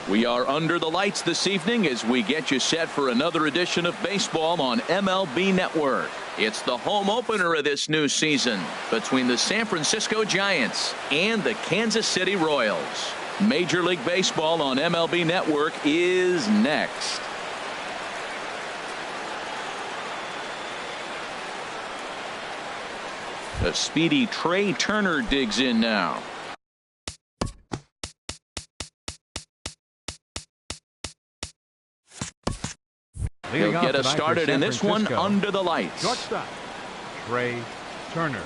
We are under the lights this evening as we get you set for another edition of baseball on MLB Network. It's the home opener of this new season between the San Francisco Giants and the Kansas City Royals. Major League Baseball on MLB Network is next. A speedy Trey Turner digs in now. He'll get us started in this one under the lights. Shortstop, Trey Turner.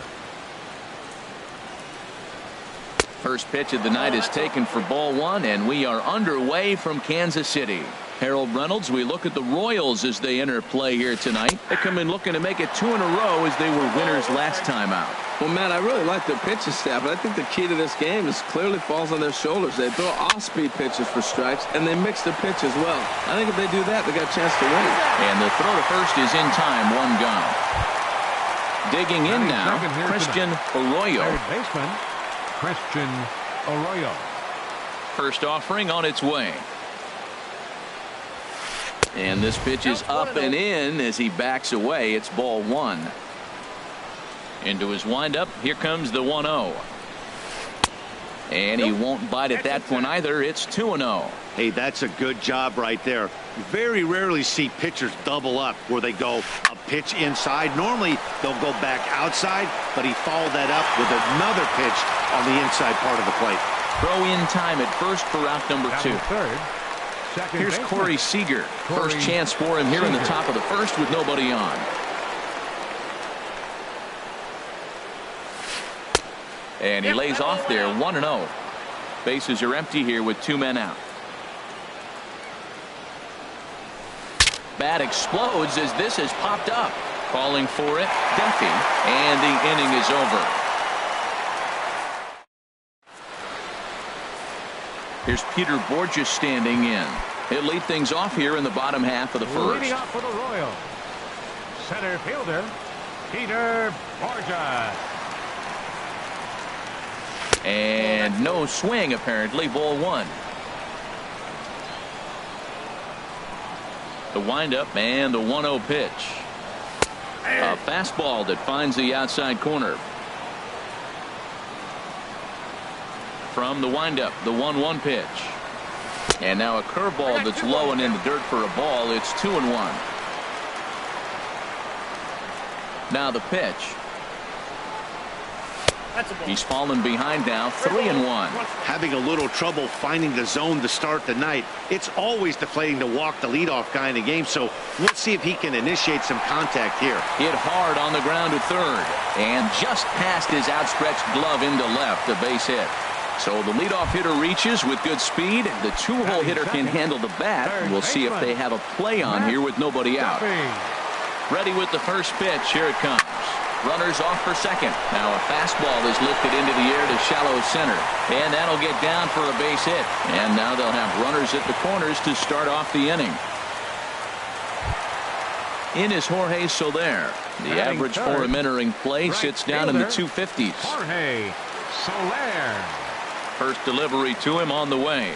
First pitch of the night is taken for ball one, and we are underway from Kansas City. Harold Reynolds, we look at the Royals as they enter play here tonight. They come in looking to make it 2 in a row as they were winners last time out. Well, Matt, I really like their pitching staff, but I think the key to this game is clearly falls on their shoulders. They throw off-speed pitches for strikes, and they mix their pitch as well. I think if they do that, they got a chance to win. And the throw to first is in time, 1 gone. Digging in now, Christian Arroyo. Third baseman, Christian Arroyo. First offering on its way. And this pitch is up and in as he backs away. It's ball 1. Into his windup. Here comes the 1-0. And he won't bite at that one either. It's 2-0. Hey, that's a good job right there. You very rarely see pitchers double up where they go a pitch inside. Normally they'll go back outside, but he followed that up with another pitch on the inside part of the plate. Throw in time at first for out number 2. Third. Here's Corey Seager. First chance for him here in the top of the first with nobody on. And he lays off there, 1-0. Bases are empty here with 2 men out. Bat explodes as this has popped up. Calling for it, Duffy, and the inning is over. Here's Peter Borges standing in. He'll lead things off here in the bottom half of the first. Leading off for the Royals, center fielder Peter Borges. And no swing apparently, ball 1. The windup and the 1-0 pitch. A fastball that finds the outside corner. From the windup, the 1-1 pitch. And now a curveball that's low and in the dirt for a ball. It's 2-1. Now the pitch. He's fallen behind now, 3-1. Having a little trouble finding the zone to start the night. It's always deflating to walk the leadoff guy in the game, so we'll see if he can initiate some contact here. Hit hard on the ground to third, and just past his outstretched glove into left, a base hit. So the leadoff hitter reaches with good speed. The 2-hole hitter can handle the bat. We'll see if they have a play on here with nobody out. Ready with the first pitch. Here it comes. Runners off for second. Now a fastball is lifted into the air to shallow center. And that'll get down for a base hit. And now they'll have runners at the corners to start off the inning. In is Jorge Soler. The average for him entering play sits down in the 250s. Jorge Soler. First delivery to him on the way.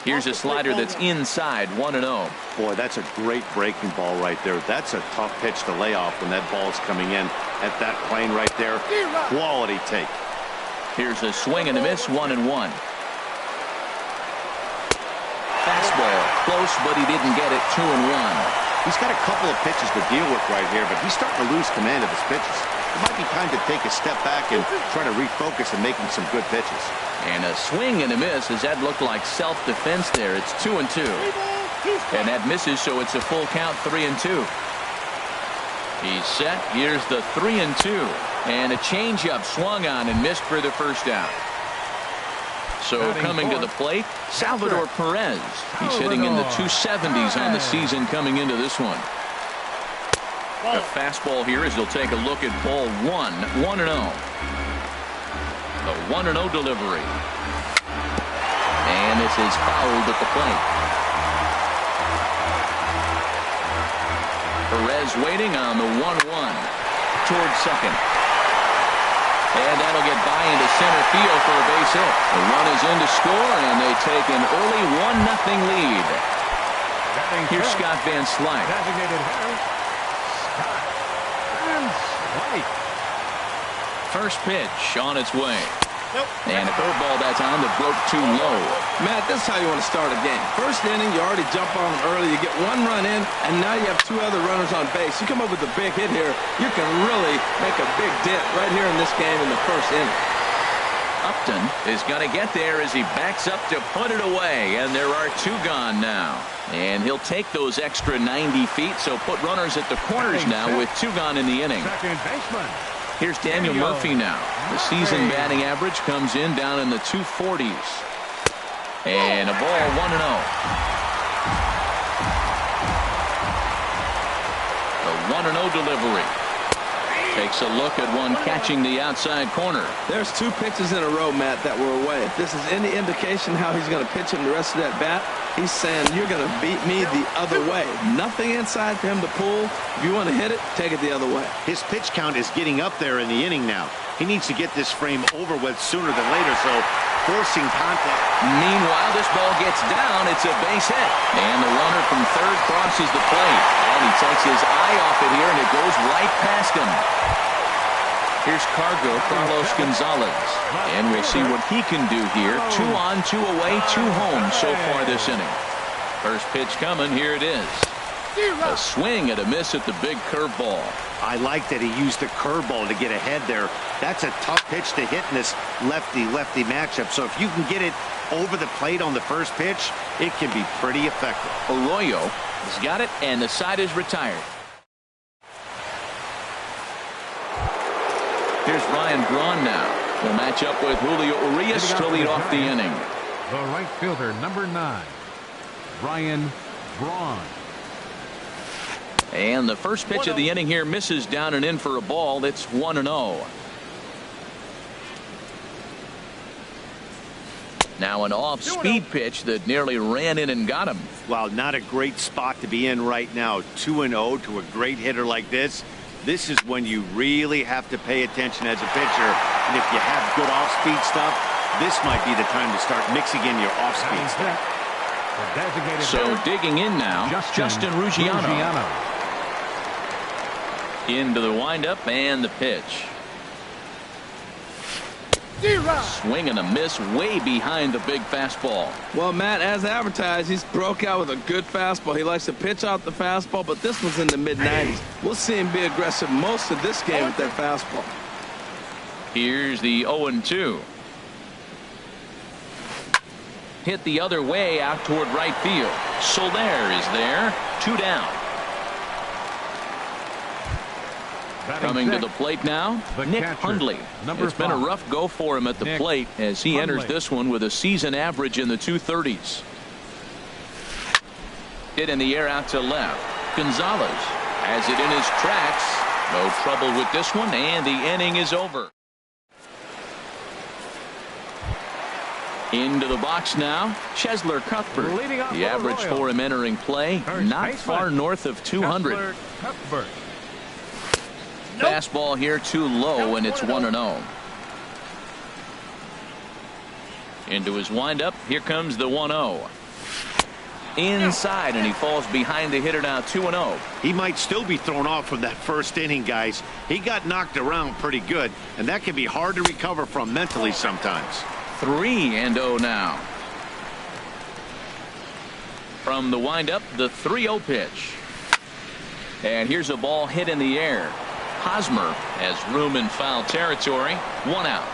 Here's a slider that's inside, 1-0. Boy, that's a great breaking ball right there. That's a tough pitch to lay off when that ball's coming in at that plane right there. Quality take. Here's a swing and a miss, 1-1. Fastball, close, but he didn't get it, 2-1. He's got a couple of pitches to deal with right here, but he's starting to lose command of his pitches. It might be time to take a step back and try to refocus and making some good pitches. And a swing and a miss as that looked like self-defense there. It's 2-2. And that misses, so it's a full count, 3-2. He's set. Here's the 3-2. And a changeup swung on and missed for the first out. So coming to the plate, Salvador Perez. He's hitting in the 270s on the season coming into this one. A fastball here as he'll take a look at ball 1, 1-0. The 1-0 delivery. And this is fouled at the plate. Perez waiting on the 1-1 towards second. And that'll get by into center field for a base hit. The run is in to score, and they take an early 1-0 lead. Here's Scott Van Slyke. Designated hitter, Scott Van Slyke. First pitch on its way. And a curveball that time that broke too low. Matt, this is how you want to start a game. First inning, you already jump on them early. You get one run in, and now you have two other runners on base. You come up with a big hit here, you can really make a big dent right here in this game in the first inning. Upton is going to get there as he backs up to put it away, and there are two gone now. And he'll take those extra 90 feet, so put runners at the corners now with two gone in the inning. Second baseman. Here's Daniel Murphy now. The season batting average comes in down in the 240s. And a ball 1-0. The 1-0 delivery. Takes a look at one catching the outside corner. There's two pitches in a row, Matt, that were away. If this is any indication how he's going to pitch him the rest of that bat, he's saying you're going to beat me the other way. Nothing inside for him to pull. If you want to hit it, take it the other way. His pitch count is getting up there in the inning now. He needs to get this frame over with sooner than later, so forcing contact. Meanwhile, this ball gets down. It's a base hit. And the runner from third crosses the plate. And he takes his eye off it here, and it goes right past him. Here's Carlos Gonzalez. And we'll see what he can do here. 2 on, 2 away, 2 home so far this inning. First pitch coming. Here it is. A swing and a miss at the big curveball. I like that he used the curveball to get ahead there. That's a tough pitch to hit in this lefty-lefty matchup. So if you can get it over the plate on the first pitch, it can be pretty effective. Arroyo has got it, and the side is retired. Here's Ryan Braun now. Will match up with Julio Urias to lead off the inning. The right fielder, number 9, Ryan Braun. And the first pitch of the inning here misses down and in for a ball. It's 1-0. Now an off-speed pitch that nearly ran in and got him. Well, not a great spot to be in right now. 2-0 to a great hitter like this. This is when you really have to pay attention as a pitcher. And if you have good off-speed stuff, this might be the time to start mixing in your off-speed stuff. So digging in now, Justin Ruggiano. Into the windup and the pitch. Swing and a miss way behind the big fastball. Well, Matt, as advertised, he's broke out with a good fastball. He likes to pitch out the fastball, but this was in the mid-90s. We'll see him be aggressive most of this game with that fastball. Here's the 0-2. Hit the other way out toward right field. Soler is there. 2 down. Coming to the plate now, Nick Hundley. It's been a rough go for him at the plate as he enters this one with a season average in the 230s. Hit in the air out to left. Gonzalez has it in his tracks. No trouble with this one, and the inning is over. Into the box now, Chesler Cuthbert. The average for him entering play, not far north of 200. Fastball here too low, and it's 1-0. Into his windup. Here comes the 1-0. Inside, and he falls behind the hitter now. 2-0. He might still be thrown off from that first inning, guys. He got knocked around pretty good, and that can be hard to recover from mentally sometimes. 3-0 now. From the windup, the 3-0 pitch. And here's a ball hit in the air. Hosmer has room in foul territory. 1 out.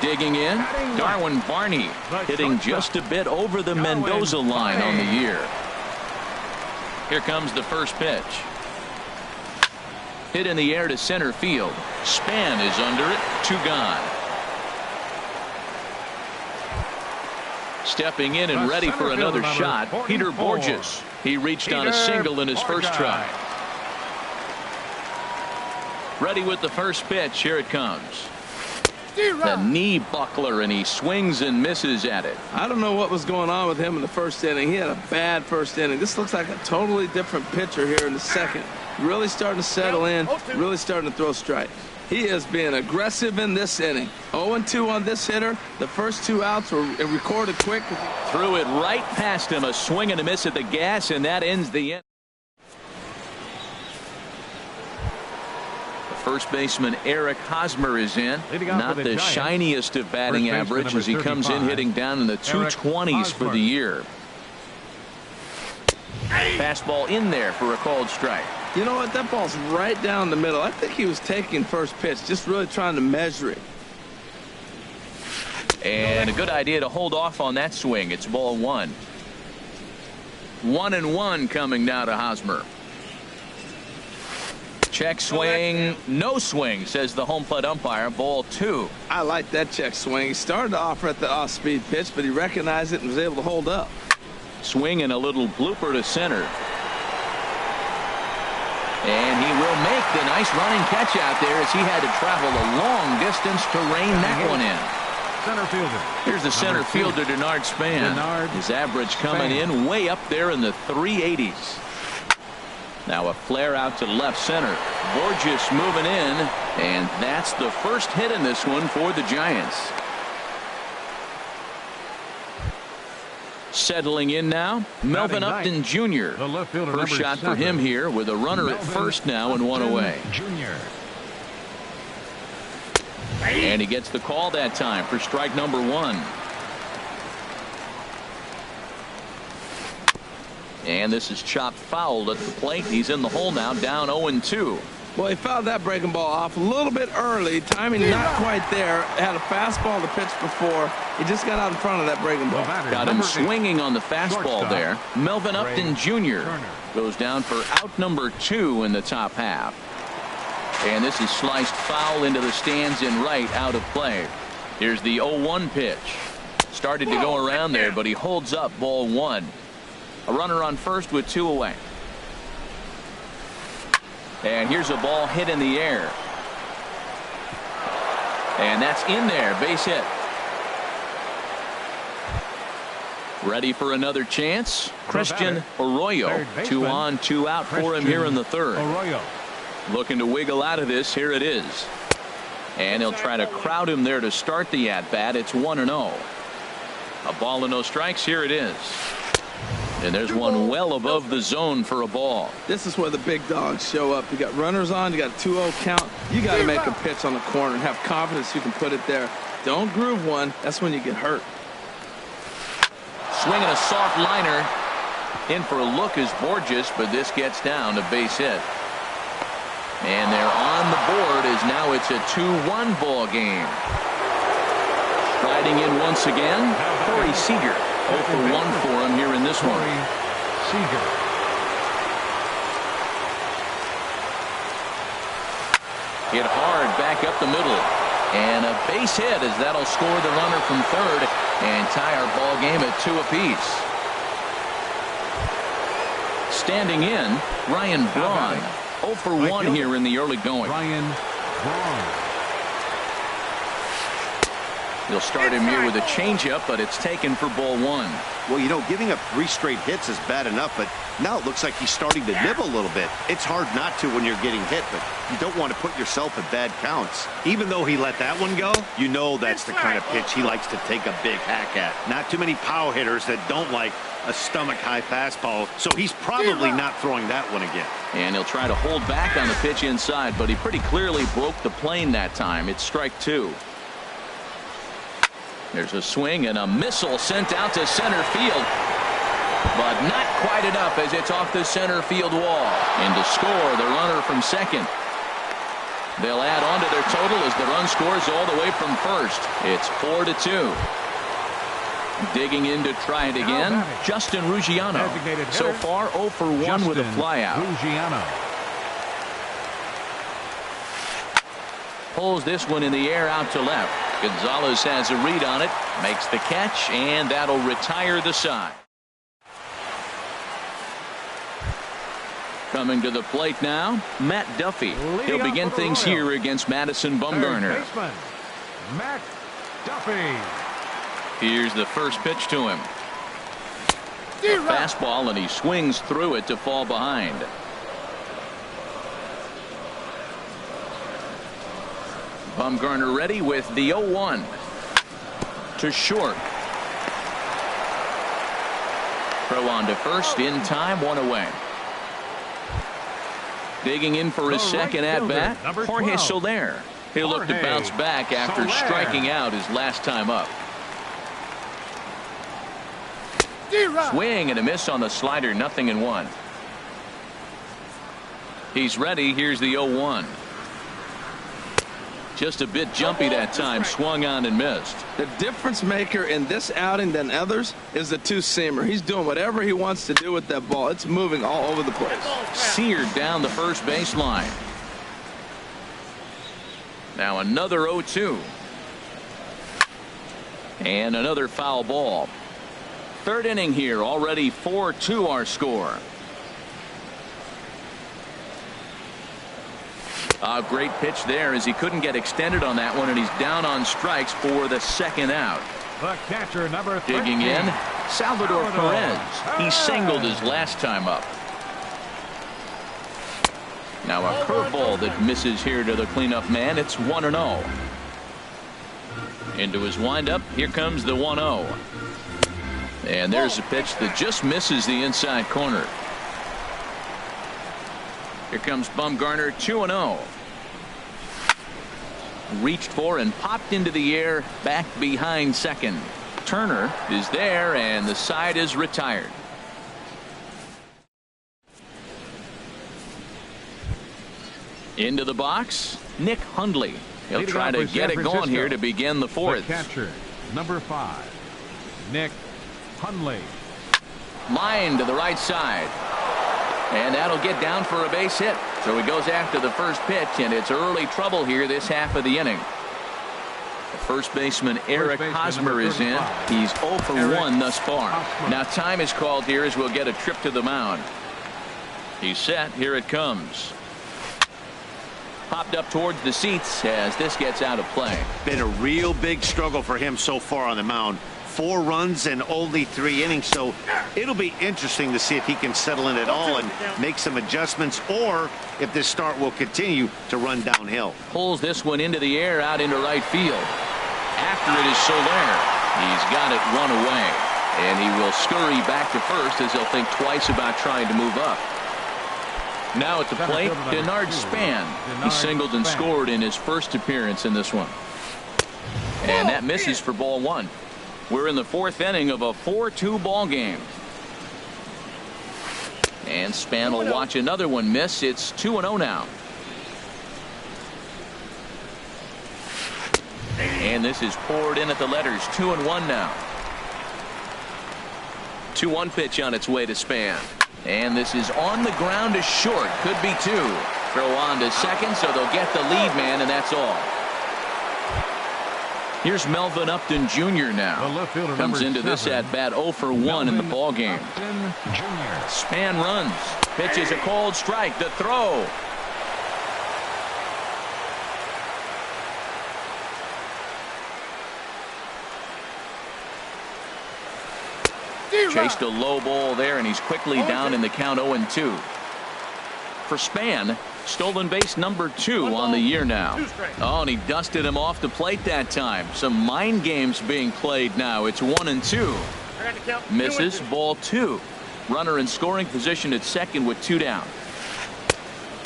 Digging in, Darwin Barney hitting just a bit over the Mendoza line on the year. Here comes the first pitch. Hit in the air to center field. Span is under it. 2 gone. Stepping in and ready for another shot, Peter Borges. He reached on a single in his first try. Ready with the first pitch. Here it comes. The knee buckler, and he swings and misses at it. I don't know what was going on with him in the first inning. He had a bad first inning. This looks like a totally different pitcher here in the second. really starting to settle in, really starting to throw strikes. He is being aggressive in this inning. 0-2 on this hitter. The first 2 outs were recorded quick. Threw it right past him. A swing and a miss at the gas, and that ends the inning. First baseman Eric Hosmer is in. Not the shiniest of batting average as he comes in hitting down in the 220s for the year. Fastball in there for a called strike. You know what? That ball's right down the middle. I think he was taking first pitch, just really trying to measure it. And a good idea to hold off on that swing. It's ball 1. 1-1 coming now to Hosmer. Check swing, no swing, says the home plate umpire. Ball 2. I like that check swing. He started to offer at the off-speed pitch, but he recognized it and was able to hold up. Swing and a little blooper to center. And he will make the nice running catch out there as he had to travel a long distance to rein that one in. Center fielder. Here's the center fielder, Denard Span. His average coming in way up there in the 380s. Now a flare out to left center. Borges moving in, and that's the first hit in this one for the Giants. Settling in now, Melvin Upton Jr. First shot for him here with a runner at first now and 1 away. And he gets the call that time for strike number 1. And this is chopped foul at the plate. He's in the hole now, down 0-2. Well, he fouled that breaking ball off a little bit early. Timing not quite there. Had a fastball to pitch before. He just got out in front of that breaking ball. Got him swinging on the fastball there. Melvin Upton Jr. goes down for out number 2 in the top half. And this is sliced foul into the stands in right, out of play. Here's the 0-1 pitch. Started to go around there, but he holds up ball 1. A runner on first with 2 away. And here's a ball hit in the air. And that's in there. Base hit. Ready for another chance. Christian Arroyo. 2 on, 2 out for him here in the 3rd. Looking to wiggle out of this. Here it is. And he'll try to crowd him there to start the at-bat. It's 1-0. A ball and no strikes. Here it is. And there's one well above the zone for a ball. This is where the big dogs show up. You got runners on, you got a 2-0 count. You got to make a pitch on the corner and have confidence you can put it there. Don't groove one. That's when you get hurt. Swinging a soft liner. In for a look is Borges, but this gets down to base hit. And they're on the board as now it's a 2-1 ball game. Striding in once again, Corey Seager. 0 for 1 for him here in this one. Hit hard back up the middle. And a base hit as that'll score the runner from third and tie our ball game at 2 apiece. Standing in, Ryan Braun. 0 for 1 here in the early going. Ryan Braun. He'll start him here with a changeup, but it's taken for ball 1. Well, you know, giving up 3 straight hits is bad enough, but now it looks like he's starting to nibble a little bit. It's hard not to when you're getting hit, but you don't want to put yourself at bad counts. Even though he let that one go, you know that's the kind of pitch he likes to take a big hack at. Not too many power hitters that don't like a stomach-high fastball, so he's probably not throwing that one again. And he'll try to hold back on the pitch inside, but he pretty clearly broke the plane that time. It's strike 2. There's a swing and a missile sent out to center field, but not quite enough as it's off the center field wall. And to score, the runner from second. They'll add on to their total as the run scores all the way from first. It's 4-2. Digging in to try it again, Justin Ruggiano. So far 0 for 1 with a flyout. Pulls this one in the air out to left. Gonzalez has a read on it, makes the catch, and that'll retire the side. Coming to the plate now, Matt Duffy. He'll begin things here against Madison Bumgarner. Matt Duffy. Here's the first pitch to him. Fastball, and he swings through it to fall behind. Bumgarner ready with the 0-1. To short. Throw on to first in time, 1 away. Digging in for his second at bat, Jorge Soler. He'll look to bounce back after striking out his last time up. Swing and a miss on the slider, 0-1. He's ready. Here's the 0-1. Just a bit jumpy that time, swung on and missed. The difference maker in this outing than others is the two-seamer. He's doing whatever he wants to do with that ball. It's moving all over the place. Seared down the first baseline. Now another 0-2. And another foul ball. Third inning here, already 4-2 our score. A great pitch there as he couldn't get extended on that one, and he's down on strikes for the second out. The catcher, number 13. Digging in, Salvador Perez. He singled his last time up. Now a curveball that misses here to the cleanup man. It's 1-0. Into his windup. Here comes the 1-0. And there's a pitch that just misses the inside corner. Here comes Bumgarner, 2-0. Reached for and popped into the air, back behind second. Turner is there, and the side is retired. Into the box, Nick Hundley. He'll try to get it going here to begin the fourth. The catcher, number 5, Nick Hundley. Line to the right side. And that'll get down for a base hit. So he goes after the first pitch, and it's early trouble here this half of the inning. The first baseman Eric Hosmer is in. He's 0 for 1 thus far. Now time is called here as we'll get a trip to the mound. He's set. Here it comes. Popped up towards the seats as this gets out of play. Been a real big struggle for him so far on the mound. 4 runs in only 3 innings, so it'll be interesting to see if he can settle in at all and make some adjustments, or if this start will continue to run downhill. Pulls this one into the air out into right field. After it is Soler. He's got it 1 away, and he will scurry back to first as he'll think twice about trying to move up. Now at the plate, Denard Span. He singled and scored in his first appearance in this one. And that misses for ball 1. We're in the 4th inning of a 4-2 ball game. And Span will watch another one miss. It's 2-0 now. And this is poured in at the letters. 2-1 now. 2-1 pitch on its way to Span. And this is on the ground to short. Could be 2. Throw on to second, so they'll get the lead man, and that's all. Here's Melvin Upton Jr. now. Comes into this at bat 0 for 1 in the ball game. Span runs. Pitches a cold strike. The throw. Chased a low ball there, and he's quickly down in the count 0-2. For Span, stolen base number 2 on the year now. Oh, and he dusted him off the plate that time. Some mind games being played now. It's 1-2. Misses, ball 2. Runner in scoring position at second with 2 down.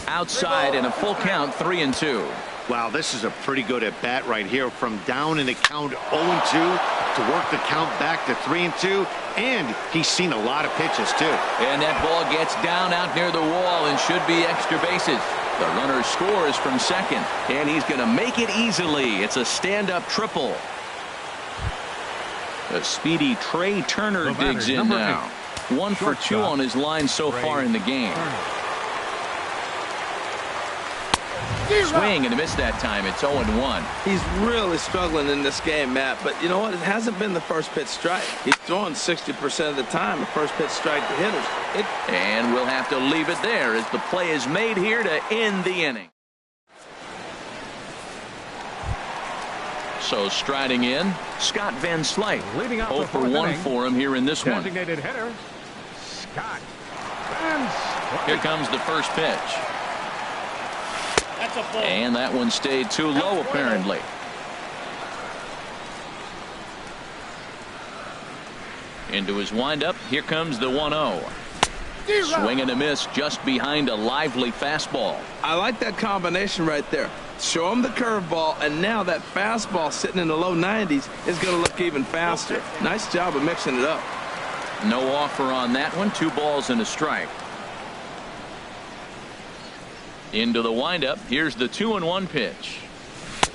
Outside and a full count, 3-2. Wow, this is a pretty good at bat right here, from down in the count 0-2 to work the count back to 3-2, and he's seen a lot of pitches too. And that ball gets down out near the wall and should be extra bases. The runner scores from second, and he's going to make it easily. It's a stand-up triple. The speedy Trey Turner digs in now. 1 for 2 on his line so far in the game. Swing and a miss that time. It's 0-1. He's really struggling in this game, Matt. But you know what? It hasn't been the first pitch strike. He's throwing 60% of the time a first pitch strike to hitters. And we'll have to leave it there as the play is made here to end the inning. So striding in, Scott Van Slyke. 0 for 1 for him here in this one. Designated hitter, Scott Van Slyke. Here comes the first pitch. And that one stayed too low, apparently. Into his windup. Here comes the 1-0. Swing and a miss just behind a lively fastball. I like that combination right there. Show him the curveball, and now that fastball sitting in the low 90s is going to look even faster. Nice job of mixing it up. No offer on that one. 2 balls and a strike. Into the windup. Here's the 2-1 pitch.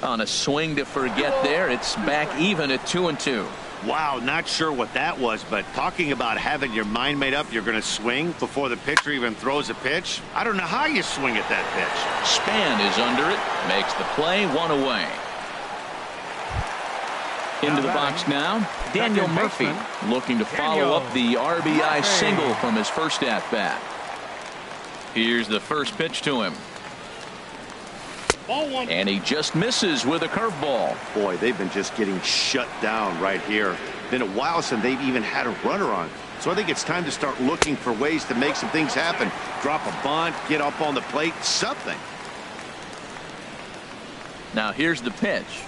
On a swing to forget there. It's back even at 2-2. Wow, not sure what that was, but talking about having your mind made up, you're going to swing before the pitcher even throws a pitch. I don't know how you swing at that pitch. Span is under it. Makes the play. 1 away. Into the box now. Daniel Murphy looking to follow up the RBI single from his first at-bat. Here's the first pitch to him. And he just misses with a curveball. Boy, they've been just getting shut down right here. Been a while since they've even had a runner on. So I think it's time to start looking for ways to make some things happen. Drop a bunt, get up on the plate, something. Now here's the pitch.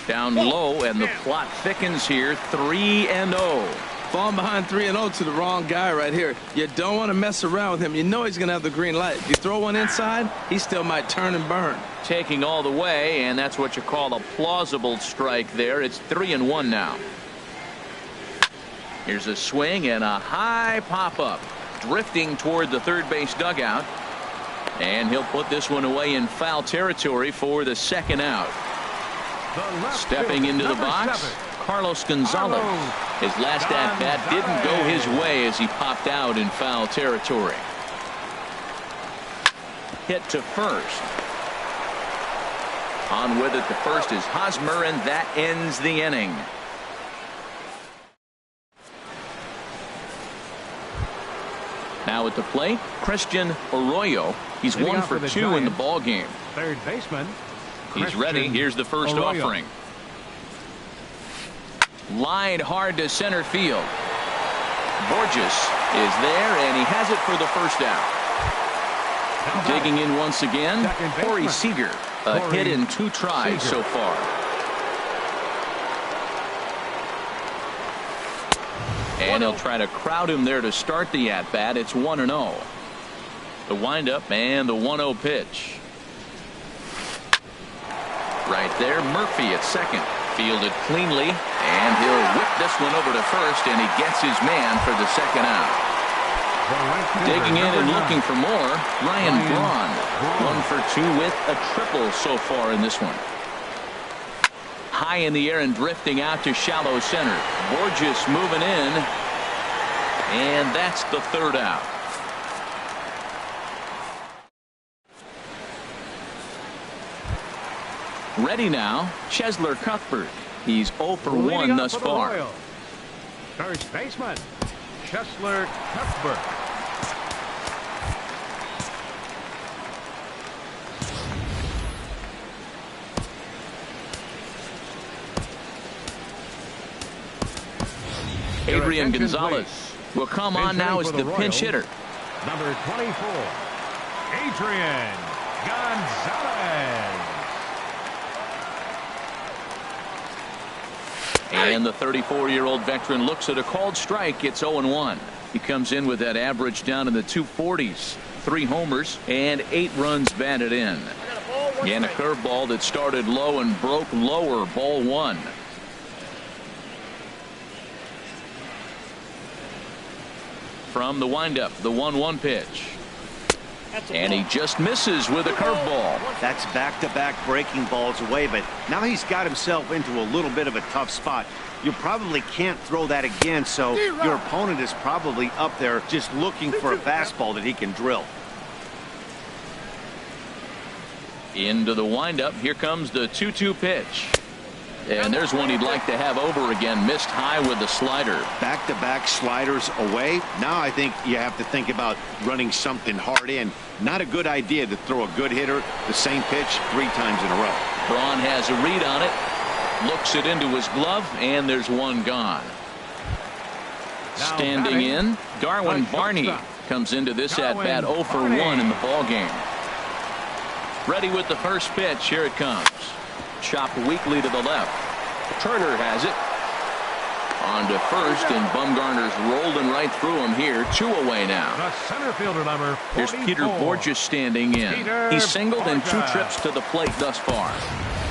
Down low, and the plot thickens here. 3-0. Falling behind 3-0 to the wrong guy right here. You don't want to mess around with him. You know he's going to have the green light. If you throw one inside, he still might turn and burn. Taking all the way, and that's what you call a plausible strike there. It's 3-1 now. Here's a swing and a high pop-up. Drifting toward the third base dugout. And he'll put this one away in foul territory for the second out. Stepping into the box, Carlos Gonzalez. His last at-bat didn't go his way as he popped out in foul territory. Hit to first. On with it to first is Hosmer, and that ends the inning. Now at the plate, Christian Arroyo. He's 1 for 2 in the ball game. Third baseman. He's ready. Here's the first offering. Line hard to center field. Borges is there, and he has it for the first out. Digging in once again, Corey Seager. A hit in 2 tries so far. And he'll try to crowd him there to start the at-bat. It's 1-0. The windup and the 1-0 pitch. Right there, Murphy at second. Fielded cleanly, and he'll whip this one over to first, and he gets his man for the second out. Digging in and looking for more, Ryan Braun. 1 for 2 with a triple so far in this one. High in the air and drifting out to shallow center. Borges moving in, and that's the third out. Ready now, Chesler Cuthbert. He's 0 for 1 thus far. First baseman, Chesler Cuthbert. Adrian Gonzalez will come on now as the pinch hitter. Number 24, Adrian Gonzalez. And the 34-year-old veteran looks at a called strike. It's 0-1. He comes in with that average down in the 240s. 3 homers and 8 runs batted in. And a curveball that started low and broke lower. Ball 1. From the windup, the 1-1 pitch. And he just misses with a curveball. That's back-to-back breaking balls away, but now he's got himself into a little bit of a tough spot. You probably can't throw that again, so your opponent is probably up there just looking for a fastball that he can drill. Into the windup. Here comes the 2-2 pitch. And there's one he'd like to have over again. Missed high with the slider. Back-to-back sliders away. Now I think you have to think about running something hard in. Not a good idea to throw a good hitter the same pitch 3 times in a row. Braun has a read on it. Looks it into his glove, and there's one gone. Standing in, Darwin Barney comes into this at-bat 0 for 1 in the ballgame. Ready with the first pitch. Here it comes. Chopped weakly to the left. Turner has it. On to first, and Bumgarner's rolling right through him here. 2 away now. The center fielder, number 44. Here's Peter Borges standing in. He's singled in 2 trips to the plate thus far.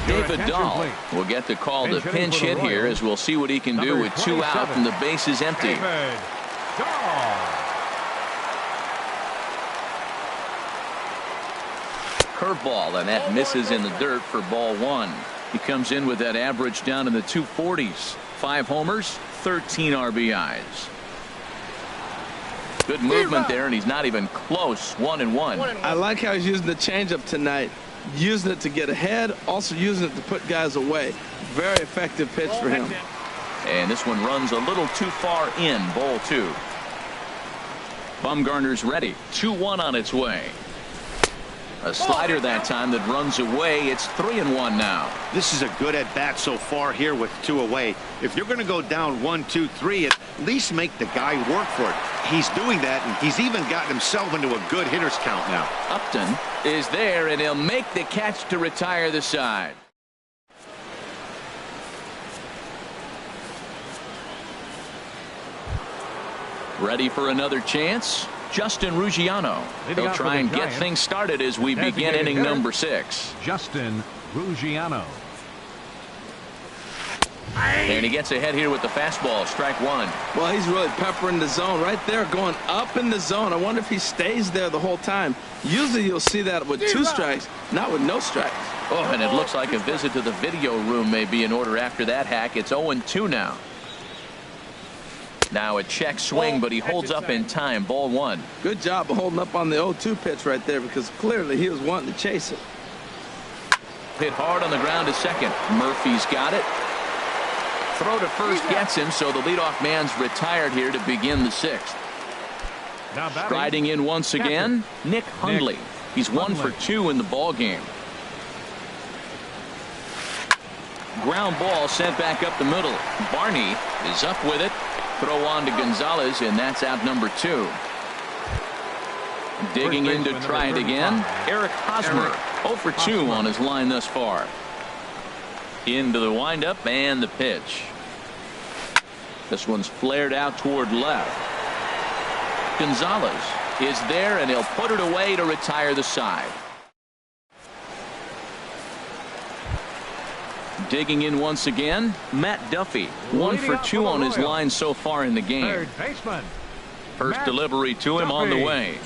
David Dahl will get the call to pinch hit here, as we'll see what he can do with 2 out and the base is empty. David Dahl. Curveball, and that misses in the dirt for ball 1. He comes in with that average down in the 240s. 5 homers, 13 RBIs. Good movement there, and he's not even close. 1-1. I like how he's using the changeup tonight. Using it to get ahead, also using it to put guys away. Very effective pitch for him. And this one runs a little too far in. Ball 2. Bumgarner's ready. 2-1 on its way. A slider that time that runs away. It's 3-1 now. This is a good at bat so far here with 2 away. If you're going to go down 1, 2, 3, at least make the guy work for it. He's doing that, and he's even gotten himself into a good hitter's count now. Upton is there, and he'll make the catch to retire the side. Ready for another chance? Justin Ruggiano. He'll try and get things started as we begin inning number 6. Justin Ruggiano. And he gets ahead here with the fastball. Strike 1. Well, he's really peppering the zone right there, going up in the zone. I wonder if he stays there the whole time. Usually you'll see that with 2 strikes, not with no strikes. Oh, and it looks like a visit to the video room may be in order after that hack. It's 0-2 now. Now a check swing, but he holds up in time. Ball 1. Good job of holding up on the 0-2 pitch right there, because clearly he was wanting to chase it. Hit hard on the ground to second. Murphy's got it. Throw to first gets him, so the leadoff man's retired here to begin the 6th. Striding in once again, Nick Hundley. He's 1 for 2 in the ball game. Ground ball sent back up the middle. Barney is up with it. Throw on to Gonzalez, and that's out number 2. Digging in to try it again, Eric Hosmer. 0 for 2 on his line thus far. Into the windup and the pitch. This one's flared out toward left. Gonzalez is there, and he'll put it away to retire the side. Digging in once again, Matt Duffy. 1 for 2 on his line so far in the game. First delivery to him on the way.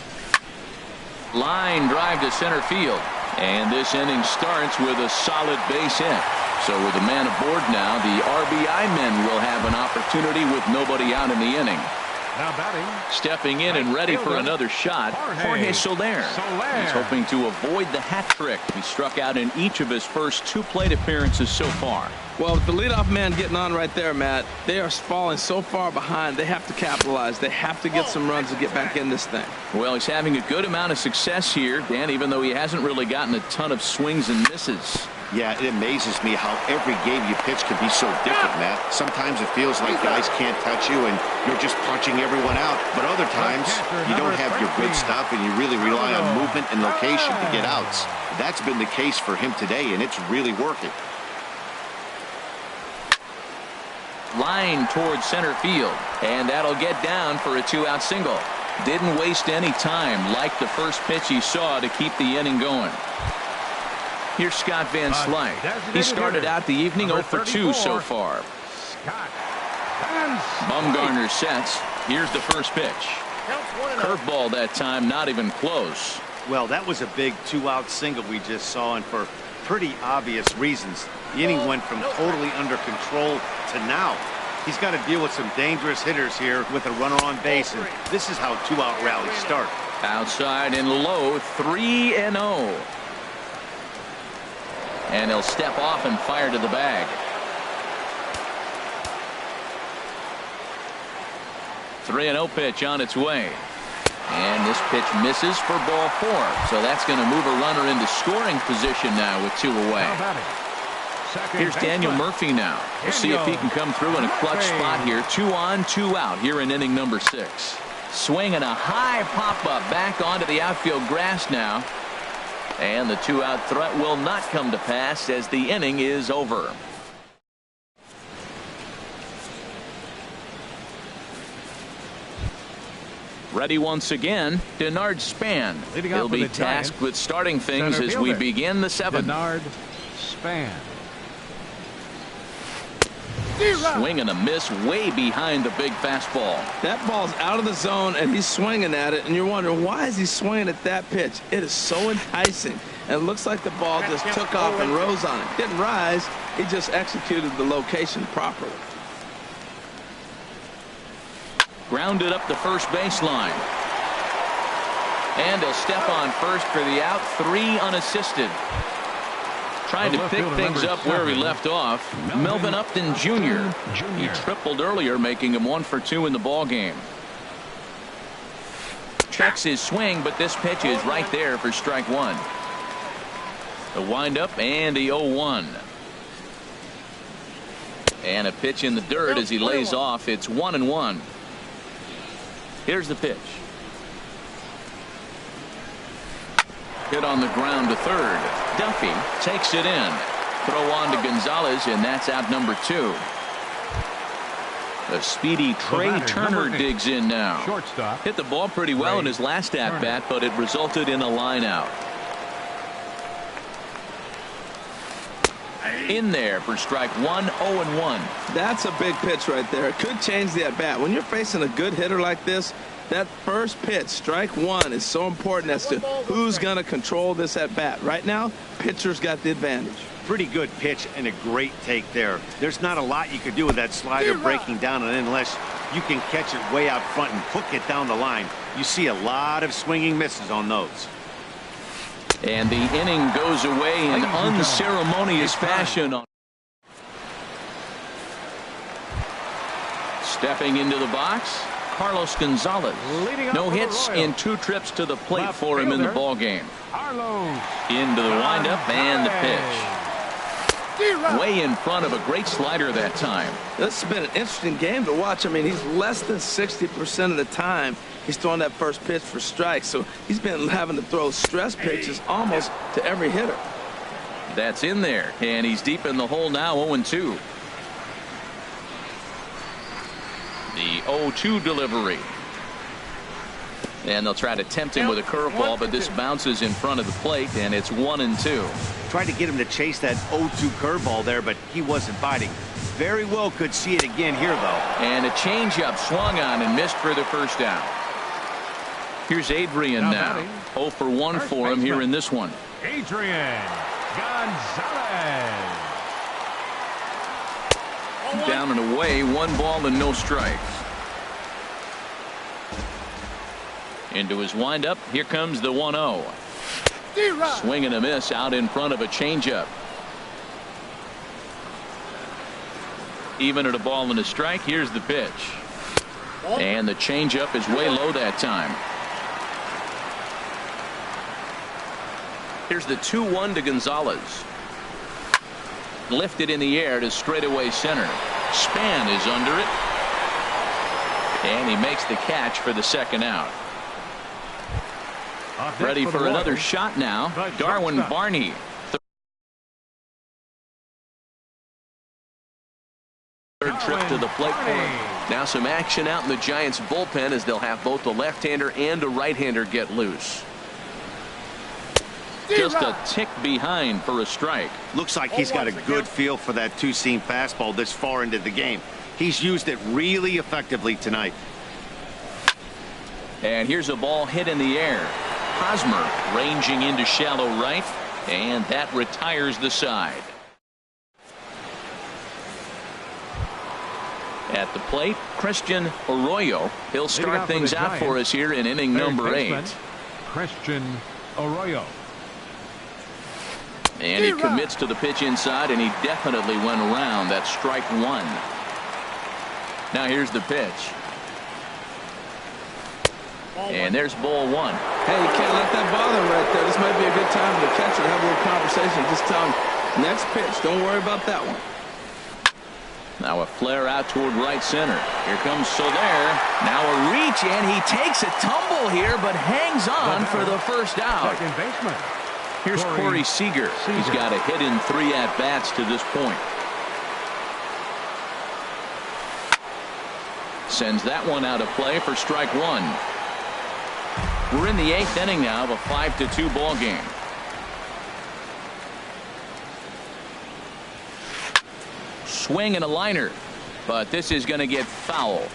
Line drive to center field. And this inning starts with a solid base hit. So with a man aboard now, the RBI men will have an opportunity with nobody out in the inning. Now batting. Stepping in and ready for another shot, Jorge Soler. He's hoping to avoid the hat trick. He struck out in each of his first 2 plate appearances so far. Well, with the leadoff man getting on right there, Matt, they are falling so far behind. They have to capitalize. They have to get some runs to get back in this thing. Well, he's having a good amount of success here, Dan, even though he hasn't really gotten a ton of swings and misses. Yeah, it amazes me how every game you pitch can be so different, Matt. Sometimes it feels like guys can't touch you and you're just punching everyone out. But other times you don't have your good stuff and you really rely on movement and location to get outs. That's been the case for him today, and it's really working. Line towards center field, and that'll get down for a 2-out single. Didn't waste any time, like the first pitch he saw, to keep the inning going. Here's Scott Van Slyke. He started out the evening 0 for 2 so far. Bumgarner sets. Here's the first pitch. Curveball that time, not even close. Well, that was a big 2-out single we just saw, and for pretty obvious reasons. The inning went from totally under control to now. He's got to deal with some dangerous hitters here with a runner on base, and this is how 2-out rallies start. Outside and low, 3-0. And he'll step off and fire to the bag. 3-0 pitch on its way. And this pitch misses for ball 4. So that's going to move a runner into scoring position now with 2 away. Here's Daniel Murphy now. We'll see if he can come through in a clutch spot here. 2 on, 2 out here in inning number 6. Swinging a high pop-up back onto the outfield grass now. And the 2-out threat will not come to pass as the inning is over. Ready once again, Denard Span. He'll be tasked with starting things as we begin the 7th. Denard Span. Swing and a miss way behind the big fastball. That ball's out of the zone, and he's swinging at it, and you're wondering, why is he swinging at that pitch? It is so enticing. And it looks like the ball just took off and rose on it. Didn't rise. He just executed the location properly. Grounded up the first baseline. And he'll step on first for the out. 3 unassisted. Trying to pick things up where he left off. Melvin Upton Jr. He tripled earlier, making him 1 for 2 in the ball game. Checks his swing, but this pitch is right there for strike 1. The windup and the 0-1. And a pitch in the dirt as he lays off. It's 1-1. Here's the pitch. Hit on the ground to third. Duffy takes it in. Throw on to Gonzalez, and that's out number 2. The speedy Trey Turner digs in now. Shortstop. Hit the ball pretty well in his last at-bat, but it resulted in a line out. In there for strike 1, 0-1. That's a big pitch right there. It could change the at-bat. When you're facing a good hitter like this, that first pitch, strike 1, is so important as to who's going to control this at-bat. Right now, pitcher's got the advantage. Pretty good pitch and a great take there. There's not a lot you could do with that slider breaking down, and unless you can catch it way out front and hook it down the line, you see a lot of swinging misses on those. And the inning goes away in unceremonious fashion. Stepping into the box, Carlos Gonzalez. No hits in 2 trips to the plate for him in the ball game. Into the windup and the pitch. Way in front of a great slider that time. This has been an interesting game to watch. I mean, he's less than 60% of the time he's throwing that first pitch for strikes. So he's been having to throw stress pitches almost to every hitter. That's in there, and he's deep in the hole now, 0-2. The 0-2 delivery. And they'll try to tempt him with a curveball, but this bounces in front of the plate, and it's 1-2. Tried to get him to chase that 0-2 curveball there, but he wasn't biting. Very well could see it again here, though. And a changeup swung on and missed for the first down. Here's Adrian now. 0 for 1 for him here in this one. Adrian Gonzalez. Down and away, 1 ball and no strikes. Into his windup, here comes the 1-0. Swing and a miss out in front of a changeup. Even at a ball and a strike, here's the pitch. And the changeup is way low that time. Here's the 2-1 to Gonzalez. Lifted in the air to straightaway center. Span is under it. And he makes the catch for the second out. Ready for another shot now. Darwin Barney. Third trip to the plate for him. Now some action out in the Giants bullpen as they'll have both a left-hander and a right-hander get loose. Just a tick behind for a strike. Looks like he's got a good feel for that 2-seam fastball this far into the game. He's used it really effectively tonight. And here's a ball hit in the air. Hosmer ranging into shallow right, and that retires the side. At the plate, Christian Arroyo. He'll start things out for us here in inning number 8. Christian Arroyo. And he commits to the pitch inside, and he definitely went around. That's strike 1. Now here's the pitch. And there's ball 1. Hey, you can't let that bother him right there. This might be a good time for the catcher to have a little conversation. Just tell him, next pitch, don't worry about that one. Now a flare out toward right center. Here comes Soler. Now a reach, and he takes a tumble here, but hangs on for the first out. Second baseman. Here's Corey Seager. He's got a hit in 3 at-bats to this point. Sends that one out of play for strike 1. We're in the 8th inning now of a 5-2 ball game. Swing and a liner, but this is going to get foul.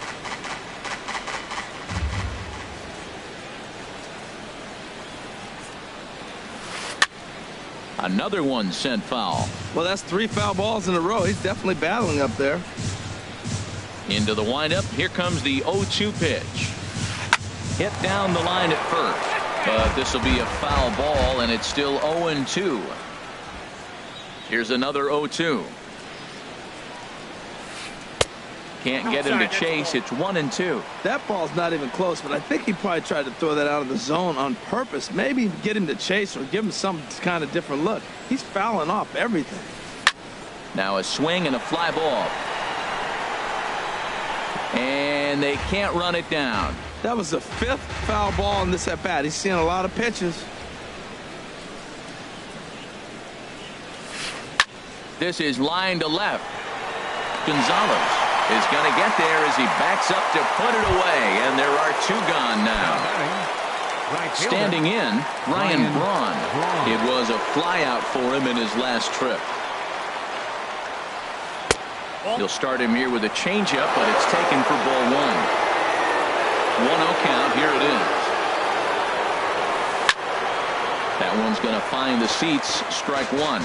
Another one sent foul. Well, that's 3 foul balls in a row. He's definitely battling up there. Into the windup. Here comes the 0-2 pitch. Hit down the line at first, but this will be a foul ball, and it's still 0-2. Here's another 0-2. Can't get him to chase. It's 1-2. That ball's not even close, but I think he probably tried to throw that out of the zone on purpose. Maybe get him to chase or give him some kind of different look. He's fouling off everything. Now a swing and a fly ball. And they can't run it down. That was the 5th foul ball in this at-bat. He's seeing a lot of pitches. This is line to left. Gonzalez is going to get there as he backs up to put it away, and there are 2 gone now. Standing in, Ryan Braun. It was a flyout for him in his last trip. He'll start him here with a changeup, but it's taken for ball 1. 1-0 count. Here it is. That one's going to find the seats. Strike 1.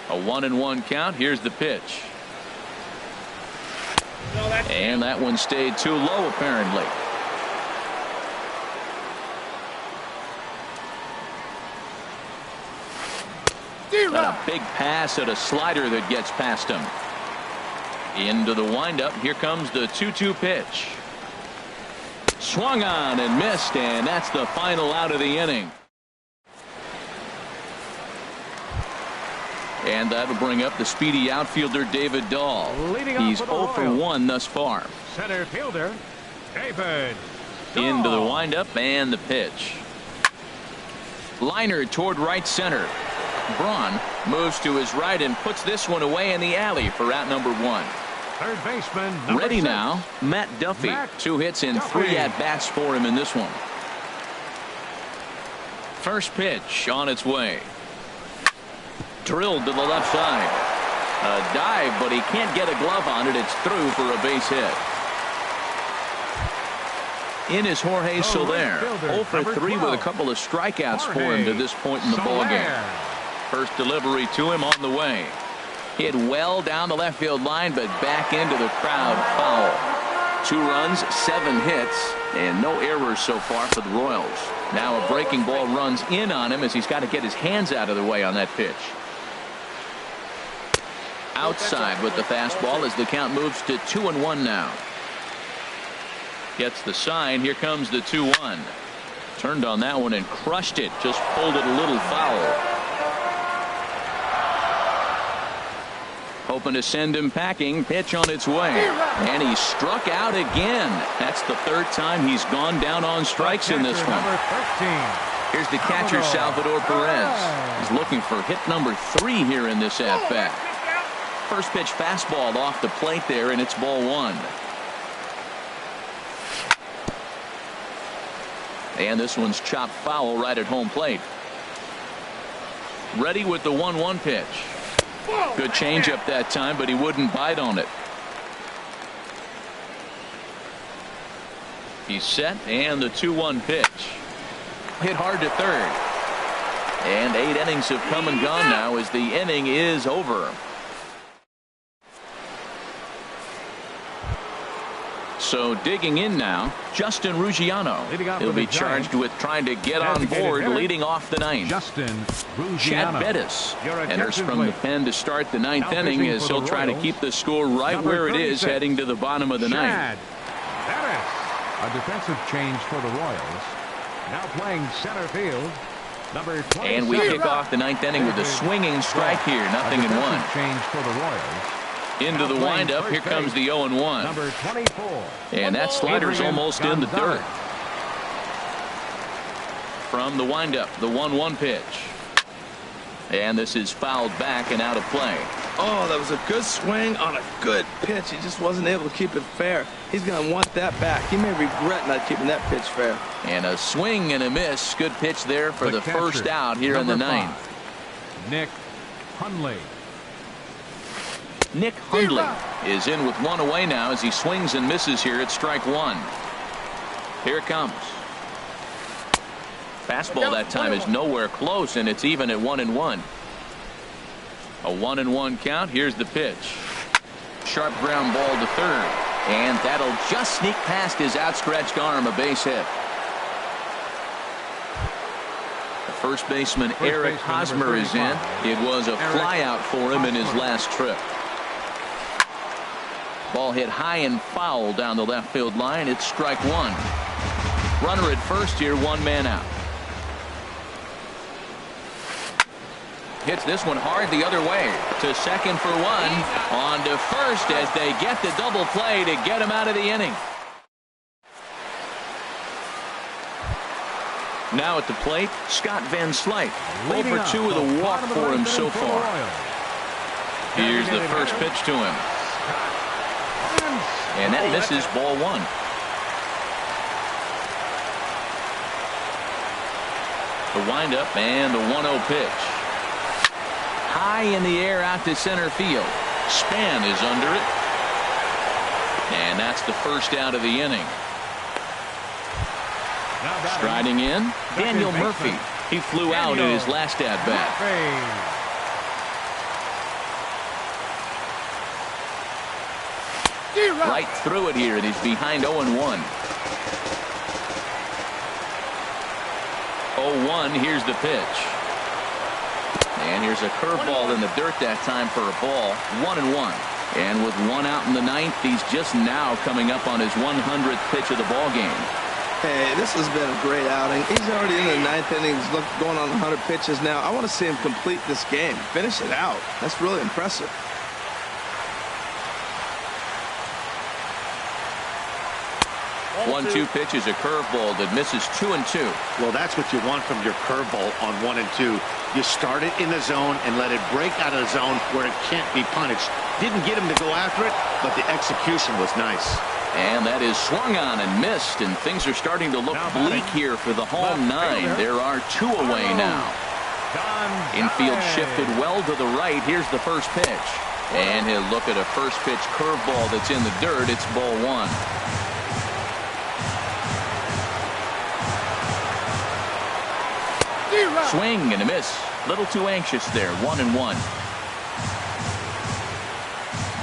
A 1-1 count. Here's the pitch. And that one stayed too low, apparently. A big pass at a slider that gets past him. Into the windup. Here comes the 2-2 pitch. Swung on and missed, and that's the final out of the inning. And that'll bring up the speedy outfielder David Dahl. He's 0 for 1 thus far. Center fielder David Dahl. Into the windup and the pitch. Liner toward right center. Braun moves to his right and puts this one away in the alley for out number 1. Third baseman Ready 6. now, Matt Duffy. 2 hits and 3 at-bats for him in this one. First pitch on its way. Drilled to the left side. A dive, but he can't get a glove on it. It's through for a base hit. In is Jorge Soler. 0 for 3 with a couple of strikeouts for him to this point in the ballgame. First delivery to him on the way. Hit well down the left field line, but back into the crowd. Foul. 2 runs, 7 hits, and no errors so far for the Royals. Now a breaking ball runs in on him as he's got to get his hands out of the way on that pitch. Outside with the fastball as the count moves to 2-1 now. Gets the sign. Here comes the 2-1. Turned on that one and crushed it. Just pulled it a little foul. Hoping to send him packing. Pitch on its way. And he struck out again. That's the 3rd time he's gone down on strikes in this one. Here's the catcher, Salvador Perez. He's looking for hit number 3 here in this at-bat. First pitch fastball off the plate there, and it's ball 1. And this one's chopped foul right at home plate. Ready with the 1-1 pitch. Good changeup that time, but he wouldn't bite on it. He's set, and the 2-1 pitch. Hit hard to third. And 8 innings have come and gone now as the inning is over. So digging in now, Justin Ruggiano. He'll be charged with trying to get on board leading off the 9th. Chad Bettis enters from the pen to start the 9th inning as he'll try to keep the score right where it is heading to the bottom of the 9th. Bettis, a defensive change for the Royals. Now playing center field. Number 27. And we kick off the 9th inning with a swinging strike here. 0-1. Change for the Royals. Into the windup. Here comes the 0-1. Number 24. And that slider's almost in the dirt. from the windup, the 1-1 pitch. And this is fouled back and out of play. Oh, that was a good swing on a good pitch. He just wasn't able to keep it fair. He's going to want that back. He may regret not keeping that pitch fair. And a swing and a miss. Good pitch there for the first out here in the ninth. Nick Hundley. Nick Hundley is in with one away now as he swings and misses here at strike one. Here it comes. Fastball that time is nowhere close, and it's even at 1-1. A 1-1 count. Here's the pitch. Sharp ground ball to third, and that'll just sneak past his outstretched arm, a base hit. The first baseman Eric Hosmer is in. It was a flyout for him in his last trip. Ball hit high and foul down the left field line. It's strike one. Runner at first here, one man out. Hits this one hard the other way to second for one. On to first as they get the double play to get him out of the inning. Now at the plate, Scott Van Slyke. 0 for 2 with a walk for him so far. Here's the first pitch to him. And that misses, ball one. The windup and the 1-0 pitch. High in the air out to center field. Span is under it. And that's the first out of the inning. Striding in, Daniel Murphy. He flew out in his last at-bat. Right through it here, and he's behind 0-1. 0-1, here's the pitch. And here's a curveball in the dirt that time for a ball. 1-1. And with one out in the ninth, he's just now coming up on his 100th pitch of the ball game. Hey, this has been a great outing. He's already in the ninth inning. He's going on 100 pitches now. I want to see him complete this game. Finish it out. That's really impressive. 1-2 pitch is a curveball that misses 2-2. Well, that's what you want from your curveball on 1 and 2. You start it in the zone and let it break out of the zone where it can't be punished. Didn't get him to go after it, but the execution was nice. And that is swung on and missed, and things are starting to look bleak here for the home nine. There are 2 away now. Infield shifted well to the right. Here's the first pitch. And he'll look at a first pitch curveball that's in the dirt. It's ball one. Swing and a miss. Little too anxious there. 1-1.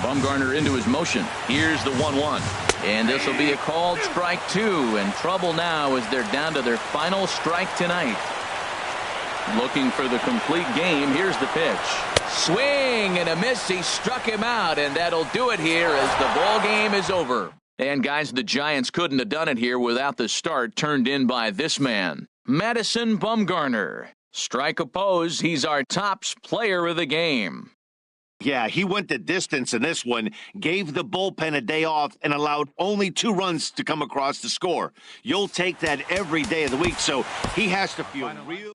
Bumgarner into his motion. Here's the 1-1. And this will be a called strike two. And trouble now as they're down to their final strike tonight. Looking for the complete game. Here's the pitch. Swing and a miss. He struck him out. And that'll do it here as the ball game is over. And guys, the Giants couldn't have done it here without the start turned in by this man, Madison Bumgarner. Strike opposed. He's our tops player of the game. Yeah, he went the distance in this one, gave the bullpen a day off, and allowed only 2 runs to come across the score. You'll take that every day of the week, so he has to feel real.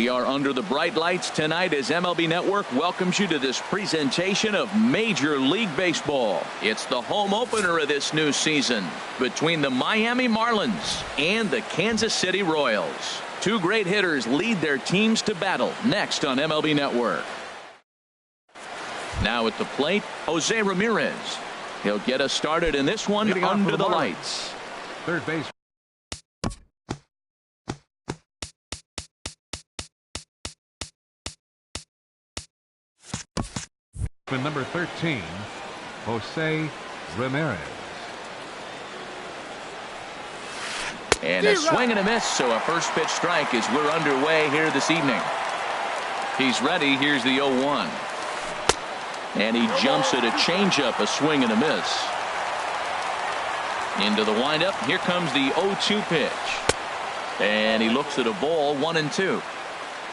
We are under the bright lights tonight as MLB Network welcomes you to this presentation of Major League Baseball. It's the home opener of this new season between the Miami Marlins and the Kansas City Royals. Two great hitters lead their teams to battle next on MLB Network. Now at the plate, Jose Ramirez. He'll get us started in this one under the lights. Third base. Number 13, Jose Ramirez. And a swing and a miss, so a first pitch strike as we're underway here this evening. He's ready. Here's the 0-1. And he jumps at a changeup, a swing and a miss. Into the windup. Here comes the 0-2 pitch. And he looks at a ball, 1-2.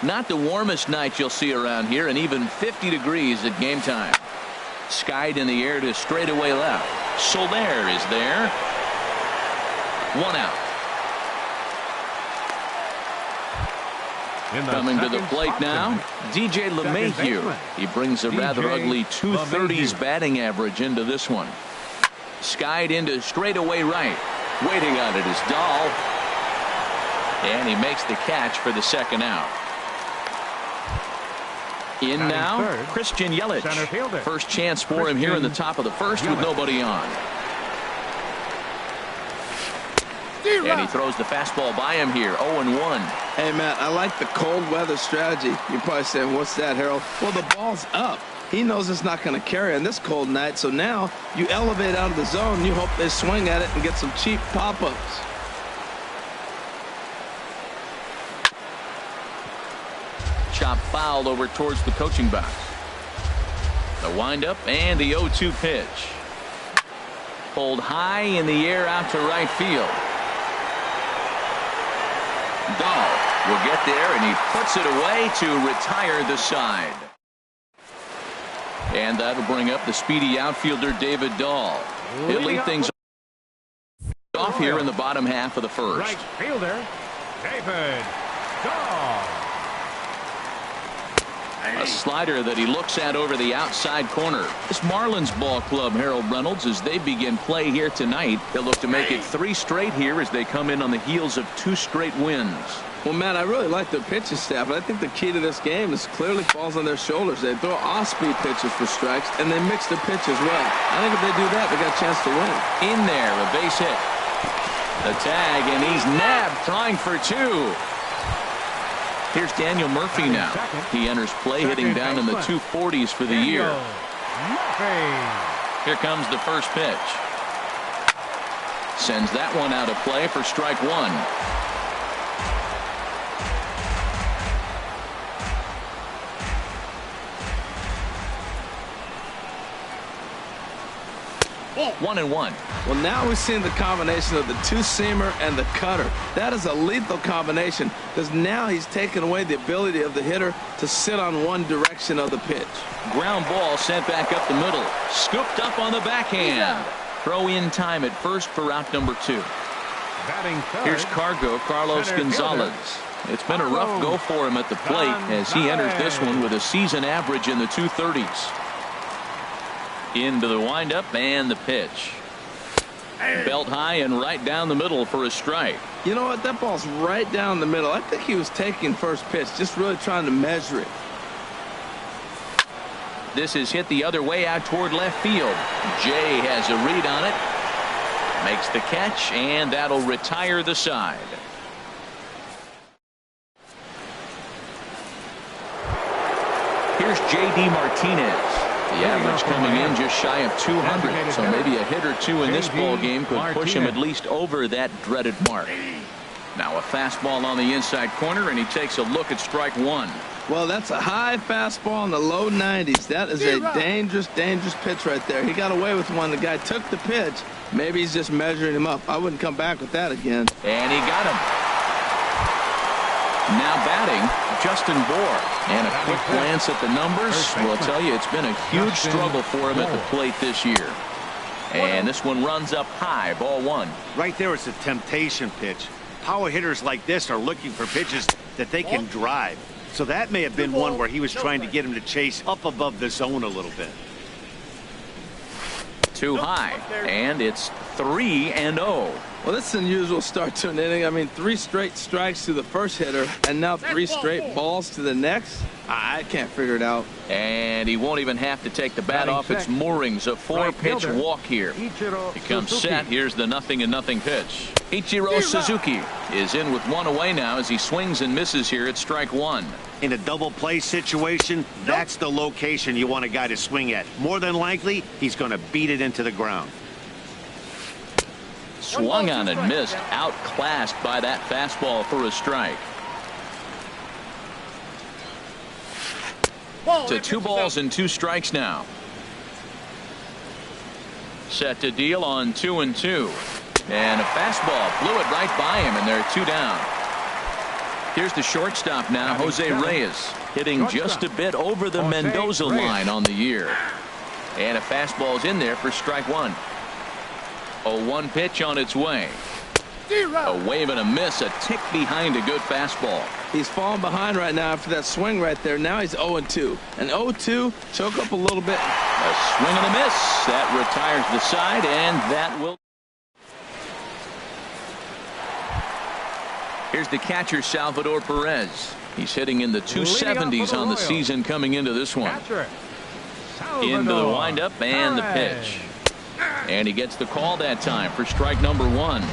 Not the warmest night you'll see around here, and even 50 degrees at game time. Skied in the air to straightaway left. Soler is there. One out. Coming to the plate now, DJ LeMahieu. He brings a rather ugly 230s batting average into this one. Skied into straightaway right. Waiting on it is Dahl. And he makes the catch for the second out. In now, Christian Yelich. First chance for him here in the top of the first with nobody on. And he throws the fastball by him here, 0-1. Hey, Matt, I like the cold weather strategy. You're probably saying, what's that, Harold? Well, the ball's up. He knows it's not going to carry on this cold night, so now you elevate out of the zone. You hope they swing at it and get some cheap pop-ups. Chop fouled over towards the coaching box. The windup and the 0-2 pitch. Pulled high in the air out to right field. Dahl will get there, and he puts it away to retire the side. And that'll bring up the speedy outfielder David Dahl. He'll lead things off here in the bottom half of the first. Right fielder, David Dahl. A slider that he looks at over the outside corner. This Marlins ball club, Harold Reynolds, as they begin play here tonight, they'll look to make it 3 straight here as they come in on the heels of 2 straight wins. Well, Matt, I really like their pitching staff, but I think the key to this game is clearly falls on their shoulders. They throw off-speed pitches for strikes, and they mix the pitch as well. I think if they do that, they got a chance to win. In there, a base hit. The tag, and he's nabbed, trying for 2. Here's Daniel Murphy now. He enters play hitting down in the 240s for the year. Here comes the first pitch. Sends that one out of play for strike 1. Oh. 1-1. Well, now we've seen the combination of the two-seamer and the cutter. That is a lethal combination because now he's taken away the ability of the hitter to sit on one direction of the pitch. Ground ball sent back up the middle. Scooped up on the backhand. Throw in time at first for out number 2. Here's Carlos Gonzalez. It's been a rough go for him at the plate as he enters this one with a season average in the 230s. Into the windup and the pitch. Belt high and right down the middle for a strike. You know what? That ball's right down the middle. I think he was taking first pitch, just really trying to measure it. This is hit the other way out toward left field. Jay has a read on it. Makes the catch, and that'll retire the side. Here's J.D. Martinez. The average coming in just shy of 200, so maybe a hit or 2 in this ball game could push him at least over that dreaded mark. Now a fastball on the inside corner, and he takes a look at strike 1. Well, that's a high fastball in the low 90s. That is a dangerous, dangerous pitch right there. He got away with one. The guy took the pitch. Maybe he's just measuring him up. I wouldn't come back with that again. And he got him. Now batting, Justin Bour. And a quick glance at the numbers will tell you it's been a huge struggle for him at the plate this year. And this one runs up high, ball 1. Right there, it's a temptation pitch. Power hitters like this are looking for pitches that they can drive. So that may have been one where he was trying to get him to chase up above the zone a little bit. Too high, and it's 3-0. Well, this is an unusual start to an inning. I mean, 3 straight strikes to the first hitter, and now 3 straight balls to the next. I can't figure it out. And he won't even have to take the bat off its moorings. A 4-pitch walk here. He comes set. Here's the 0-0 pitch. Ichiro Suzuki is in with 1 away now as he swings and misses here at strike 1. In a double play situation, that's the location you want a guy to swing at. More than likely, he's going to beat it into the ground. Swung on and missed, outclassed by that fastball for a strike. To 2 balls and 2 strikes now. Set to deal on 2-2. And a fastball blew it right by him, and they're 2 down. Here's the shortstop now, Jose Reyes, hitting just a bit over the Mendoza line on the year. And a fastball's in there for strike 1. A 1 pitch on its way. A wave and a miss, a tick behind a good fastball. He's falling behind right now after that swing right there. Now he's 0-2. And 0-2, choke up a little bit. A swing and a miss. That retires the side, and that will. Here's the catcher, Salvador Perez. He's hitting in the 270s on the season coming into this one. Into the windup and the pitch. And he gets the call that time for strike number 1.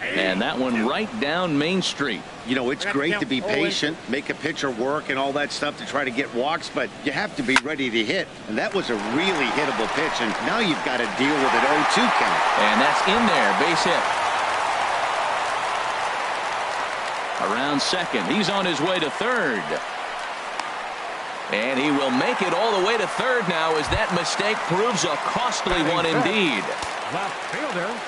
And that one right down Main Street. You know, it's great to be patient, make a pitcher work and all that stuff to try to get walks, but you have to be ready to hit. And that was a really hittable pitch, and now you've got to deal with an 0-2 count. And that's in there, base hit. Around second. He's on his way to third. And he will make it all the way to third now as that mistake proves a costly one indeed.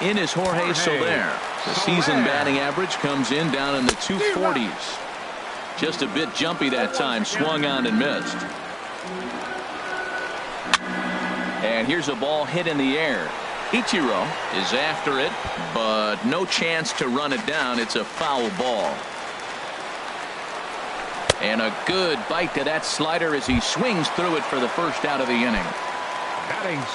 In is Jorge Soler. The season batting average comes in down in the 240s. Just a bit jumpy that time. Swung on and missed. And here's a ball hit in the air. Ichiro is after it, but no chance to run it down. It's a foul ball. And a good bite to that slider as he swings through it for the first out of the inning.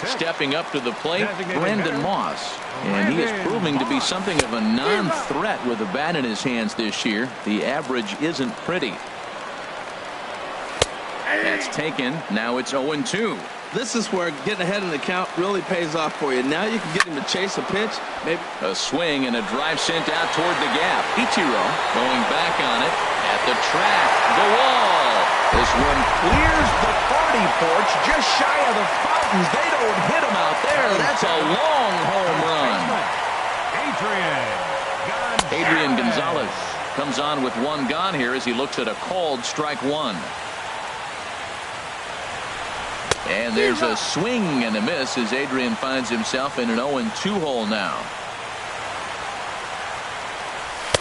Stepping up to the plate, Brandon Moss. And he is proving to be something of a non-threat with the bat in his hands this year. The average isn't pretty. That's taken. Now it's 0-2. This is where getting ahead in the count really pays off for you. Now you can get him to chase a pitch. Maybe a swing and a drive sent out toward the gap. Ichiro going back on it at the track. The wall. This one clears the party porch just shy of the fountains. They don't hit him out there. That's a long home run. Adrian Gonzalez comes on with 1 gone here as he looks at a called strike 1. And there's a swing and a miss as Adrian finds himself in an 0-2 hole now.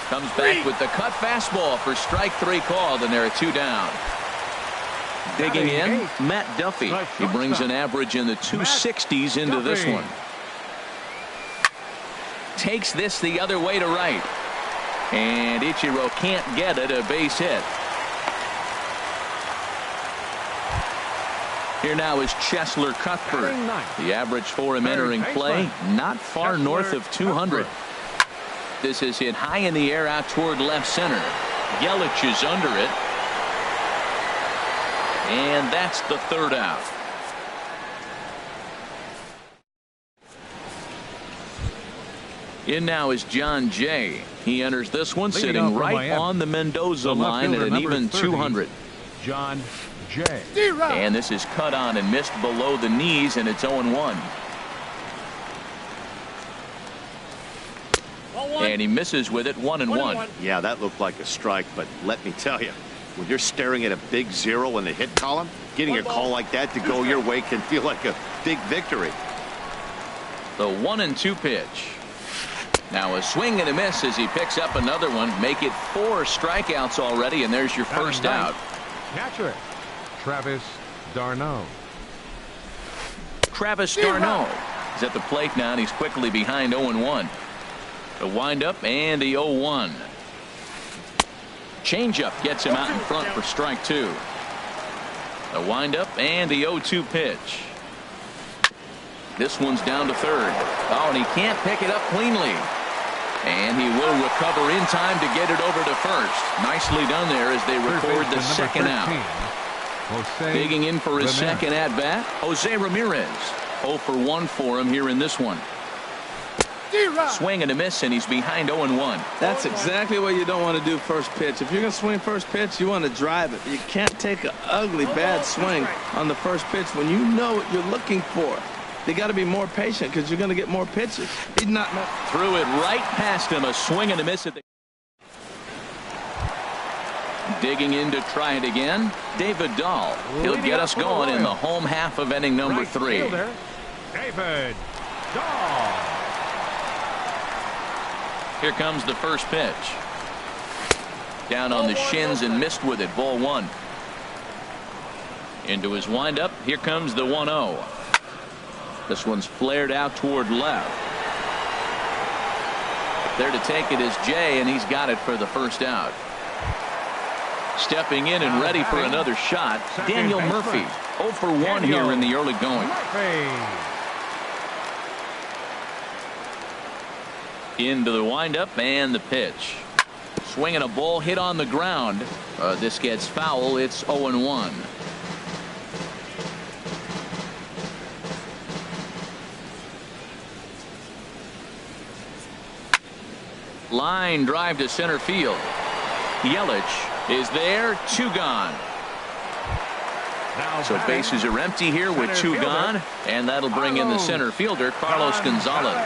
Comes back with the cut fastball for strike 3 called, and there are 2 down. Digging in, Matt Duffy. He brings an average in the 260s into this one. Takes this the other way to right. And Ichiro can't get it, a base hit. Here now is Cheslor Cuthbert. The average for him entering play, not far north of 200. This is hit high in the air out toward left center. Yelich is under it. And that's the 3rd out. In now is John Jay. He enters this one sitting right on the Mendoza line at an even 200. John Jay. And this is cut on and missed below the knees, and it's 0-1. And he misses with it, 1-1. Yeah, that looked like a strike, but let me tell you, when you're staring at a big 0 in the hit column, getting a call like that to go your way can feel like a big victory. The 1-2 pitch. Now a swing and a miss as he picks up another one. Make it 4 strikeouts already, and there's your first out. Catcher, Travis d'Arnaud. Travis d'Arnaud is at the plate now, and he's quickly behind 0-1. The windup and the 0-1. Changeup gets him out in front for strike 2. The windup and the 0-2 pitch. This one's down to third. Oh, and he can't pick it up cleanly. And he will recover in time to get it over to first. Nicely done there as they record the second out. Digging in for his second at bat, Jose Ramirez. 0 for 1 for him here in this one. Swing and a miss, and he's behind 0-1. That's exactly what you don't want to do first pitch. If you're going to swing first pitch, you want to drive it. You can't take an ugly, bad swing on the first pitch when you know what you're looking for. They got to be more patient because you're going to get more pitches. He's not. Threw it right past him. A swing and a miss at the. Digging in to try it again. David Dahl. He'll get us going in the home half of inning number 3. David Dahl. Here comes the first pitch. Down on the shins and missed with it. Ball 1. Into his windup. Here comes the 1-0. This one's flared out toward left. There to take it is Jay, and he's got it for the first out. Stepping in and ready for another shot, Daniel Murphy. 0 for 1 here in the early going. Into the windup and the pitch. Swinging a ball hit on the ground. This gets foul. It's 0-1. Line drive to center field. Yelich is there. 2 gone. So bases are empty here with 2 gone, and that'll bring in the center fielder, Carlos Gonzalez.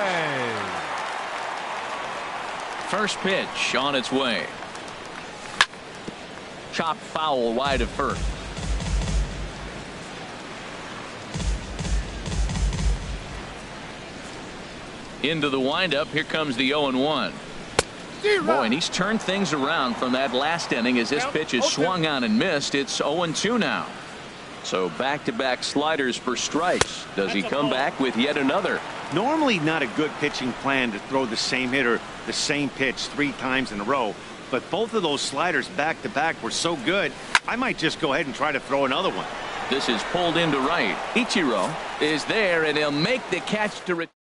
First pitch on its way. Chopped foul wide of first. Into the windup. Here comes the 0-1. Boy, and he's turned things around from that last inning as this pitch is swung on and missed. It's 0-2 now. So back-to-back sliders for strikes. Does he come back with yet another? Normally not a good pitching plan to throw the same hitter the same pitch 3 times in a row, but both of those sliders back-to-back were so good, I might just go ahead and try to throw another one. This is pulled into right. Ichiro is there, and he'll make the catch to return.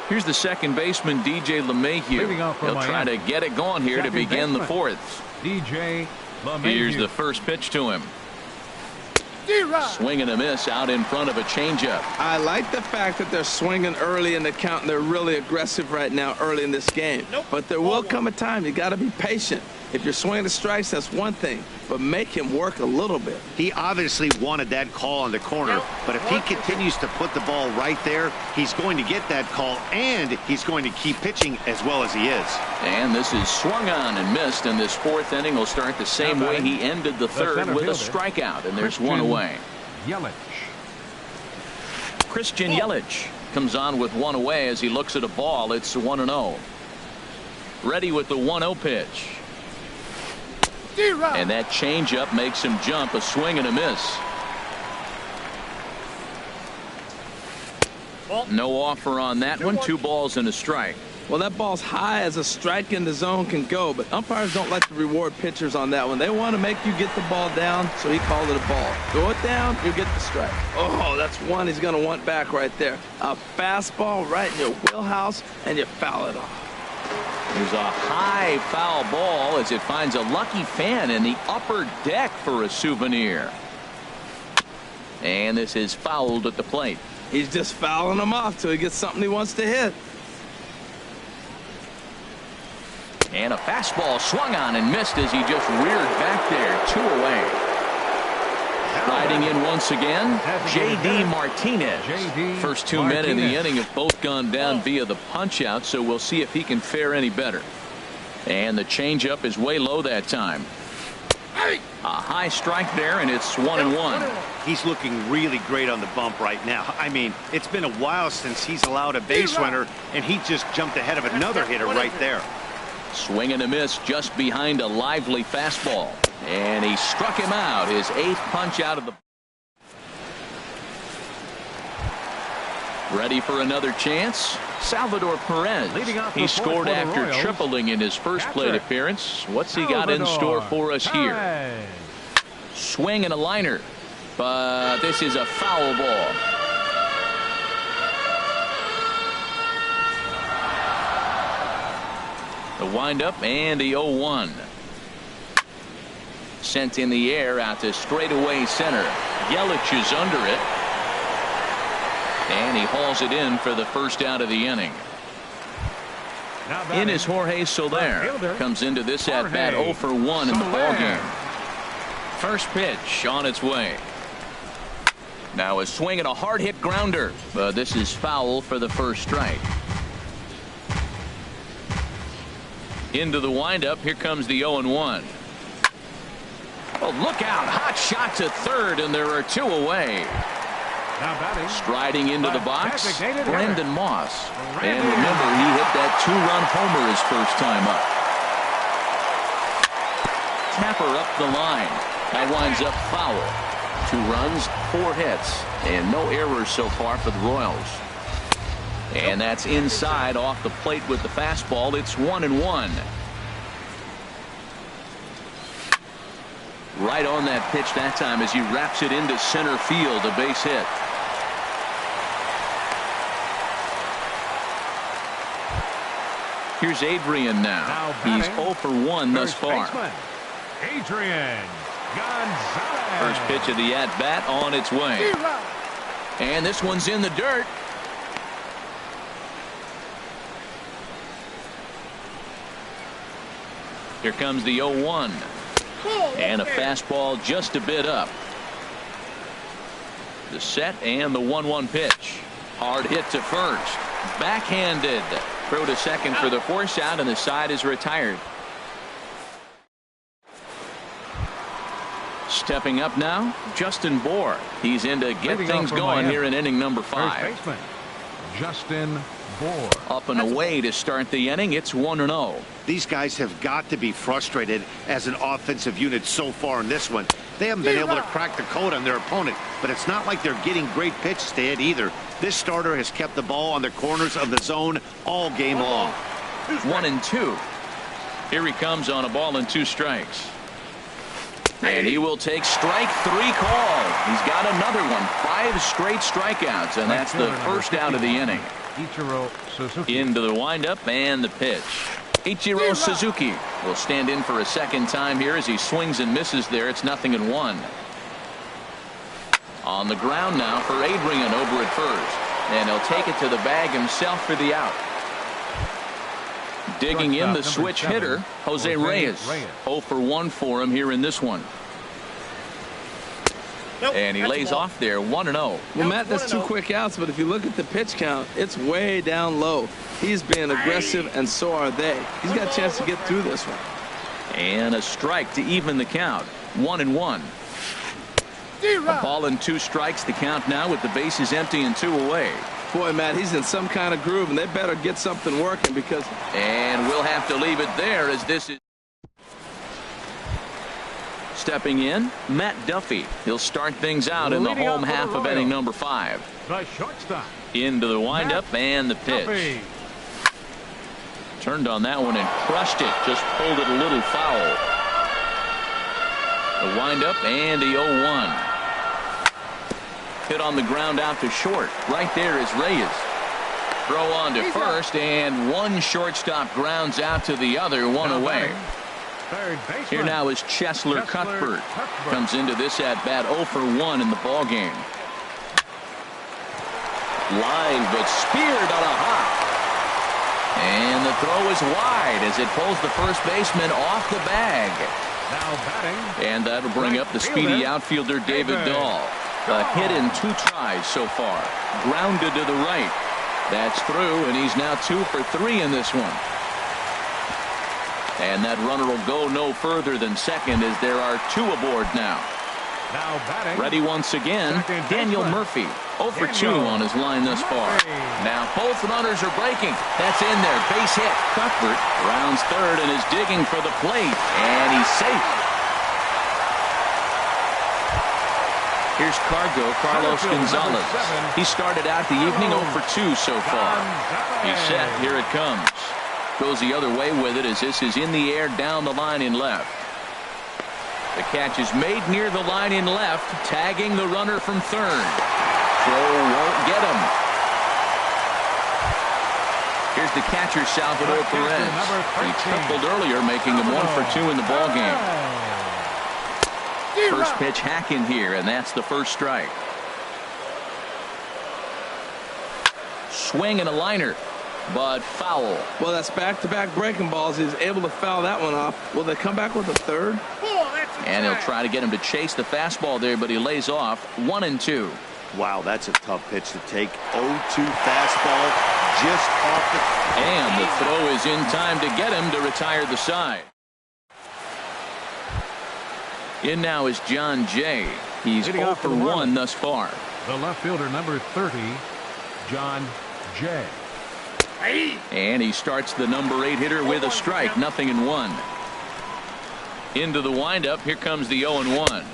Here's the second baseman, DJ LeMahieu. He'll try to get it going here to begin the 4th. DJ LeMahieu. Here's the first pitch to him. Swing and a miss out in front of a changeup. I like the fact that they're swinging early in the count, and they're really aggressive right now early in this game. But there will come a time you got to be patient. If you're swinging the strikes, that's one thing, but make him work a little bit. He obviously wanted that call on the corner, but if he continues to put the ball right there, he's going to get that call, and he's going to keep pitching as well as he is. And this is swung on and missed, and this 4th inning will start the same way he ended the 3rd with a strikeout, and there's one away. Yelich. Christian Yelich comes on with 1 away as he looks at a ball. It's 1-0. Ready with the 1-0 pitch. And that changeup makes him jump. A swing and a miss. No offer on that one. 2 balls and a strike. Well, that ball's high as a strike in the zone can go, but umpires don't like to reward pitchers on that one. They want to make you get the ball down, so he called it a ball. Throw it down, you get the strike. Oh, that's one he's going to want back right there. A fastball right in your wheelhouse, and you foul it off. There's a high foul ball as it finds a lucky fan in the upper deck for a souvenir. And this is fouled at the plate. He's just fouling them off till he gets something he wants to hit. And a fastball swung on and missed as he just reared back there. 2 away. Riding in once again, J.D. Martinez. First 2 men in the inning have both gone down via the punch-out, so we'll see if he can fare any better. And the changeup is way low that time. A high strike there, and it's 1-1. He's looking really great on the bump right now. I mean, it's been a while since he's allowed a base runner, and he just jumped ahead of another hitter right there. Swing and a miss just behind a lively fastball. And he struck him out. His 8th punch out of the. Ready for another chance? Salvador Perez. He scored after tripling in his first plate appearance. What's he got in store for us here? Swing and a liner. But this is a foul ball. The windup and the 0-1. Sent in the air out to straightaway center. Yelich is under it. And he hauls it in for the first out of the inning. In is Jorge Soler. Comes into this at bat 0 for 1 in the ballgame. First pitch on its way. Now a swing and a hard hit grounder. But this is foul for the first strike. Into the windup. Here comes the 0-1. Oh, look out. Hot shot to third, and there are 2 away. Striding into the box, Brendan Moss. And remember, he hit that 2-run homer his first time up. Tapper up the line. That winds up foul. 2 runs, 4 hits, and no errors so far for the Royals. And that's inside off the plate with the fastball. It's 1-1. Right on that pitch that time as he wraps it into center field, a base hit. Here's Adrian now. He's 0 for 1 thus far. Adrian Gonzalez. First pitch of the at-bat on its way. And this one's in the dirt. Here comes the 0-1. And a fastball just a bit up. The set and the 1-1 pitch. Hard hit to first. Backhanded. Throw to second for the force out, and the side is retired. Stepping up now, Justin Bour. He's in to get things going here in inning number 5. Justin Bour. Up and away to start the inning. It's 1-0. These guys have got to be frustrated as an offensive unit so far in this one. They haven't been able to crack the code on their opponent, but it's not like they're getting great pitches to hit either. This starter has kept the ball on the corners of the zone all game long. 1-2. Here he comes on a ball and 2 strikes. And he will take strike 3 call. He's got another one. 5 straight strikeouts, and that's the first out of the inning. Into the windup and the pitch. Ichiro Suzuki will stand in for a second time here as he swings and misses there. It's 0-1. On the ground now for Adrian over at first. And he'll take it to the bag himself for the out. Digging in the switch hitter, Jose Reyes. 0 for 1 for him here in this one. And he lays off there, 1-0. Well, Matt, that's 2 quick outs, but if you look at the pitch count, it's way down low. He's being aggressive, and so are they. He's got a chance to get through this one. And a strike to even the count, 1-1. A ball and 2 strikes to count now with the bases empty and 2 away. Boy, Matt, he's in some kind of groove, and they better get something working because... And we'll have to leave it there as this is... Stepping in, Matt Duffy. He'll start things out in the home half of inning number 5. The shortstop. Into the windup and the pitch. Duffy. Turned on that one and crushed it. Just pulled it a little foul. The windup and the 0-1. Hit on the ground out to short. Right there is Reyes. Throw on to first, and one shortstop grounds out to the other, 1 away. Here now is Chesler Cuthbert. Comes into this at bat 0 for 1 in the ball game. Line, but speared on a hop. And the throw is wide as it pulls the first baseman off the bag. Now batting. And that'll bring up the speedy outfielder David Dahl. A hit in 2 tries so far. Grounded to the right. That's through, and he's now 2 for 3 in this one. And that runner will go no further than second as there are 2 aboard now. Now batting. Ready once again, Daniel Murphy. 0 for 2 on his line thus far. Now both runners are breaking. That's in there. Base hit. Cuthbert rounds third and is digging for the plate. And he's safe. Here's Carlos Gonzalez. He started out the evening 0 for 2 so far. He's set. Here it comes. Goes the other way with it as this is in the air down the line in left. The catch is made near the line in left, tagging the runner from third. Throw won't get him. Here's the catcher, Salvador Perez. He tripled earlier, making him 1 for 2 in the ballgame. First pitch hacking here, and that's the first strike. Swing and a liner, but foul. Well, that's back-to-back breaking balls. He's able to foul that one off. Will they come back with a third? And he'll try to get him to chase the fastball there, but he lays off 1-2. Wow, that's a tough pitch to take. 0-2 fastball just off the... And the throw is in time to get him to retire the side. In now is John Jay. He's 0 for 1 thus far. The left fielder, number 30, John Jay. And he starts the number 8 hitter with a strike, 0-1. Into the windup. Here comes the 0-1.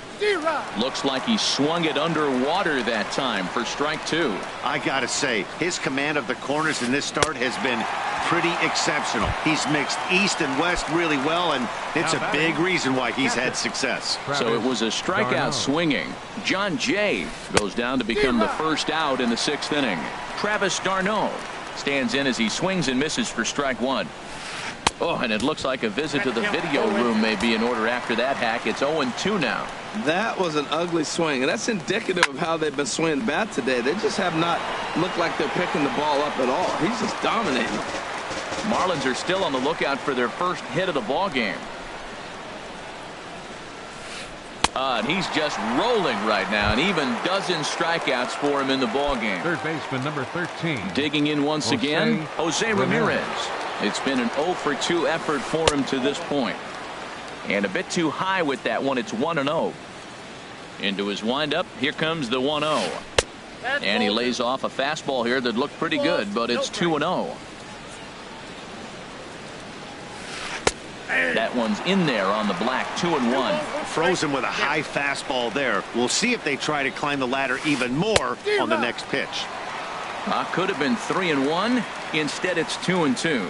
Looks like he swung it underwater that time for strike 2. I gotta say, his command of the corners in this start has been pretty exceptional. He's mixed east and west really well, and it's a big reason why he's had success. So it was a strikeout swinging. John Jay goes down to become the first out in the 6th inning. Travis d'Arnaud stands in as he swings and misses for strike 1. Oh, and it looks like a visit to the video room may be in order after that hack. It's 0-2 now. That was an ugly swing, and that's indicative of how they've been swinging the bat today. They just have not looked like they're picking the ball up at all. He's just dominating. Marlins are still on the lookout for their first hit of the ball game. And he's just rolling right now, and even dozen strikeouts for him in the ball game. Third baseman, number 13. Digging in once again, Jose Ramirez. It's been an 0 for 2 effort for him to this point. And a bit too high with that one. It's 1-0. Into his windup. Here comes the 1-0. And he lays off a fastball here that looked pretty good, but it's 2-0. That one's in there on the black. 2-1. Frozen with a high fastball there. We'll see if they try to climb the ladder even more on the next pitch. Could have been 3-1. Instead, it's 2-2.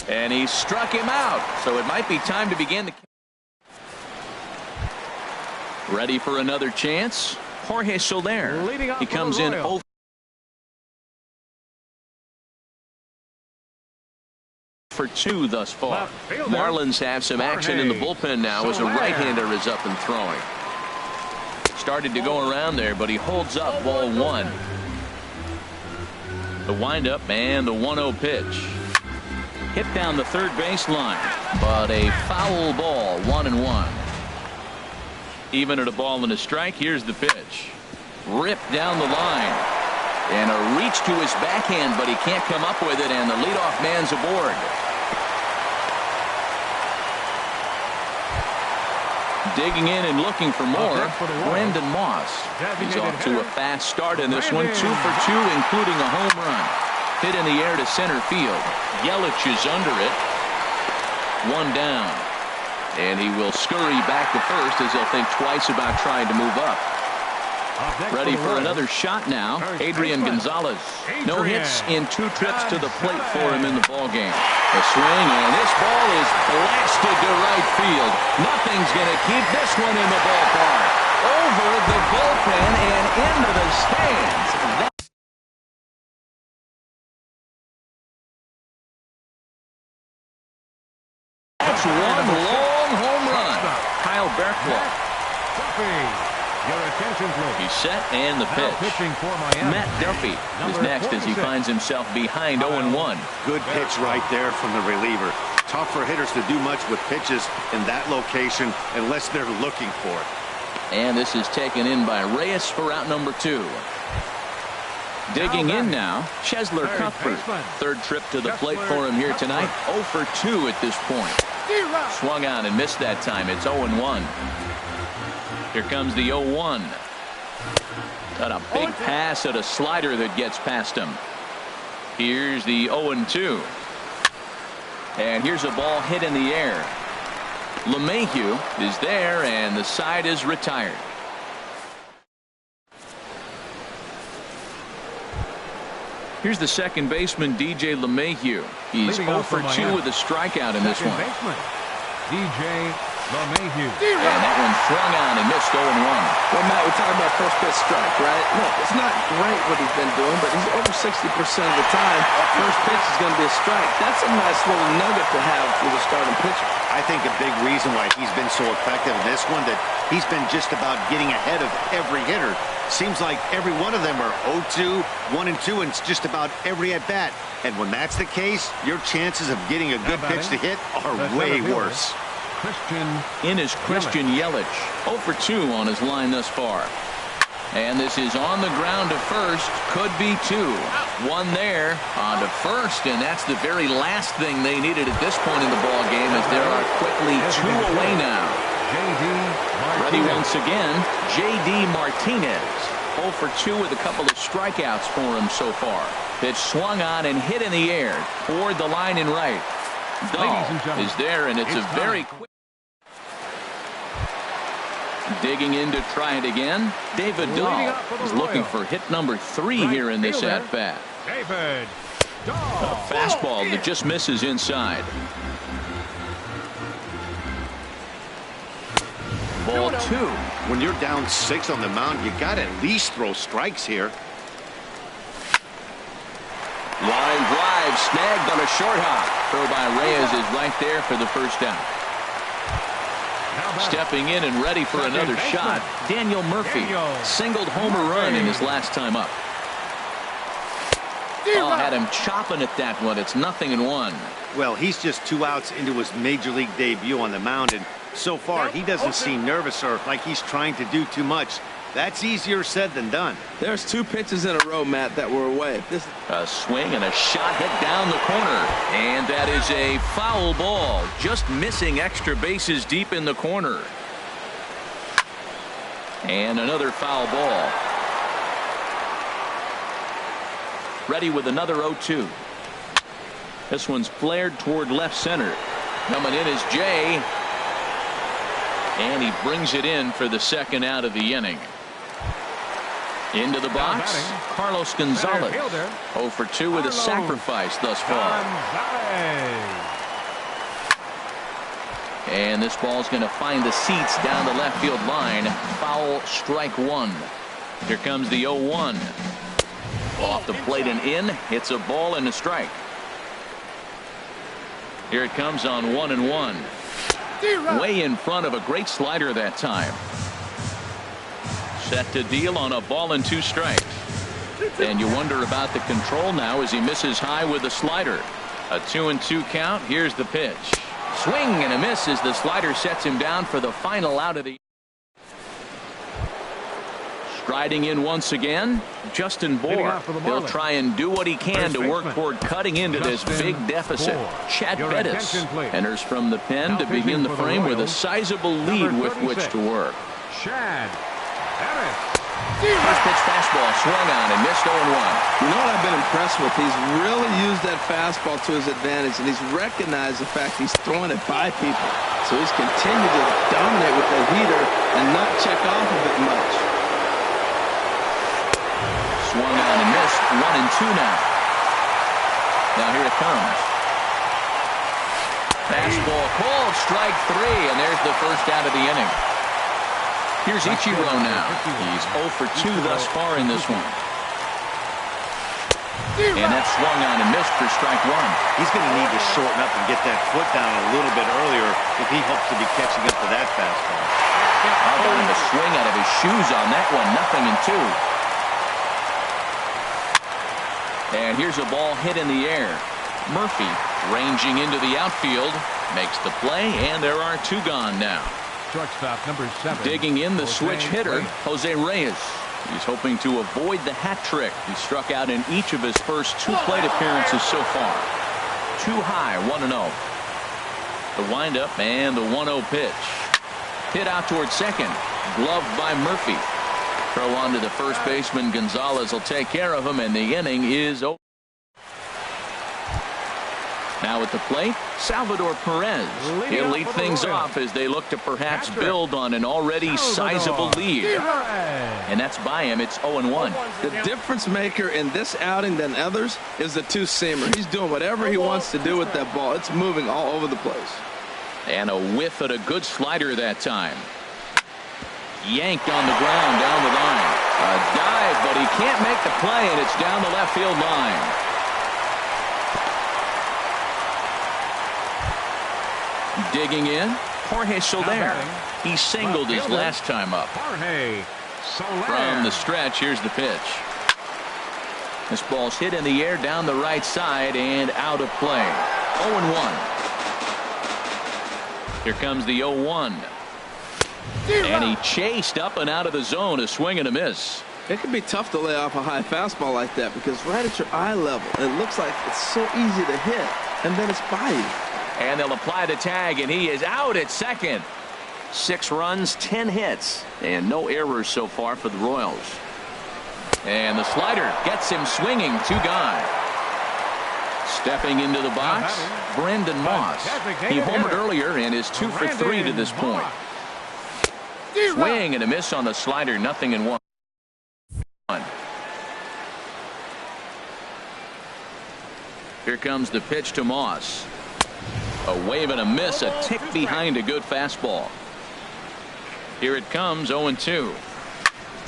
And he struck him out. So it might be time to begin the... Ready for another chance? Jorge Soler. He comes in 0 for 2 thus far. Marlins have some action in the bullpen now as a right-hander is up and throwing. Started to go around there, but he holds up ball 1. The windup and the 1-0 pitch. Hit down the third baseline, but a foul ball, 1-1. Even at a ball and a strike, here's the pitch. Ripped down the line. And a reach to his backhand, but he can't come up with it, and the leadoff man's aboard. Digging in and looking for more, Brandon Moss. He's off to a fast start in this one, 2 for 2, including a home run. Hit in the air to center field. Yelich is under it. 1 down. And he will scurry back to first as he'll think twice about trying to move up. Ready for another shot now. Adrian Gonzalez. No hits in 2 trips to the plate for him in the ballgame. A swing, and this ball is blasted to right field. Nothing's going to keep this one in the ballpark. Over the bullpen and into the stands. That's one long home run. Kyle Barraclough. Your attention, please. He's set and the pitch. Matt Duffy is next as he finds himself behind 0-1. Good pitch right there from the reliever. Tough for hitters to do much with pitches in that location unless they're looking for it. And this is taken in by Reyes for out number 2. Digging in now, Chesler Cuthbert. Third trip to the plate for him here tonight. 0 for 2 at this point. Swung on and missed that time. It's 0-1. Here comes the 0-1. Got a big pass at a slider that gets past him. Here's the 0-2. And here's a ball hit in the air. LeMahieu is there, and the side is retired. Here's the second baseman, DJ LeMahieu. He's 0 for 2 with a strikeout in this one. DJ LeMahieu. And that one swung on and missed 0-1. Well, Matt, we're talking about first pitch strike, right? Look, it's not great what he's been doing, but he's over 60% of the time. First pitch is going to be a strike. That's a nice little nugget to have with a starting pitcher. I think a big reason why he's been so effective in this one, that he's been just about getting ahead of every hitter. Seems like every one of them are 0-2, 1-2, and it's just about every at-bat. And when that's the case, your chances of getting a good pitch to hit are way worse. Christian Yelich. 0 for 2 on his line thus far. And this is on the ground to first. Could be 2. One there on to first, and that's the very last thing they needed at this point in the ball game, as there are quickly 2 away now. Ready once again, J.D. Martinez. 0 for 2 with a couple of strikeouts for him so far. Pitch swung on and hit in the air toward the line and right. Dahl is there, and it's a very quick. Digging in to try it again. David Dahl is looking for hit number 3 here in this at-bat. A fastball that just misses inside. Ball 2. When you're down 6 on the mound, you got to at least throw strikes here. Line drive snagged on a short hop. Throw by Reyes is right there for the first down. Stepping in and ready for another shot, Daniel Murphy. Singled homer run in his last time up. Oh, had him chopping at that one. It's 0-1. Well, he's just 2 outs into his major league debut on the mound, and so far he doesn't seem nervous or like he's trying to do too much. That's easier said than done. There's 2 pitches in a row, Matt, that were away. A swing and a shot hit down the corner. And that is a foul ball. Just missing extra bases deep in the corner. And another foul ball. Ready with another 0-2. This one's flared toward left center. Coming in is Jay. And he brings it in for the second out of the inning. Into the box, Carlos Gonzalez. 0 for 2 with a sacrifice thus far. And this ball's going to find the seats down the left field line. Foul, strike 1. Here comes the 0-1. Off the plate and in. It's a ball and a strike. Here it comes on 1-1. Way in front of a great slider that time. Set to deal on a ball and 2 strikes. And you wonder about the control now as he misses high with the slider. A 2-2 count. Here's the pitch. Swing and a miss as the slider sets him down for the final out of the. Striding in once again, Justin Bour. He'll try and do what he can to work toward cutting into this big deficit. Chad Bettis enters from the pen to begin the frame with a sizable lead with which to work. Chad Bettis. First pitch fastball swung on and missed 0-1. You know what I've been impressed with? He's really used that fastball to his advantage, and he's recognized the fact he's throwing it by people. So he's continued to dominate with the heater and not check off of it much. Swung on and missed. 1-2 now. Now here it comes. Fastball called, strike 3, and there's the first out of the inning. Here's Ichiro now. He's 0 for 2 thus far in this one. And that swung on and missed for strike 1. He's going to need to shorten up and get that foot down a little bit earlier if he hopes to be catching up to that fastball. How about him to swing out of his shoes on that one? 0-2. And here's a ball hit in the air. Murphy ranging into the outfield makes the play, and there are 2 gone now. Shortstop number 7. Digging in the switch hitter, Jose Reyes. He's hoping to avoid the hat trick. He struck out in each of his first 2 plate appearances so far. Too high, 1-0. The windup and the 1-0 pitch. Hit out toward second. Gloved by Murphy. Throw on to the first baseman. Gonzalez will take care of him, and the inning is over. Now at the plate, Salvador Perez. He'll lead things off as they look to perhaps build on an already sizable lead. And that's by him. It's 0-1. The difference maker in this outing than others is the two-seamer. He's doing whatever he wants to do with that ball. It's moving all over the place. And a whiff at a good slider that time. Yanked on the ground down the line. A dive, but he can't make the play, and it's down the left field line. Digging in, Jorge Soler. He singled his last time up. From the stretch, here's the pitch. This ball's hit in the air down the right side and out of play. 0-1. Here comes the 0-1. And he chased up and out of the zone, a swing and a miss. It can be tough to lay off a high fastball like that because right at your eye level, it looks like it's so easy to hit, and then it's by you. And they'll apply the tag, and he is out at second. 6 runs, 10 hits, and no errors so far for the Royals. And the slider gets him swinging, 2 gone. Stepping into the box, Brendan Moss. He homered earlier and is 2 for 3 to this point. Swing and a miss on the slider, 0-1. Here comes the pitch to Moss. A wave and a miss, a tick behind a good fastball. Here it comes, 0-2.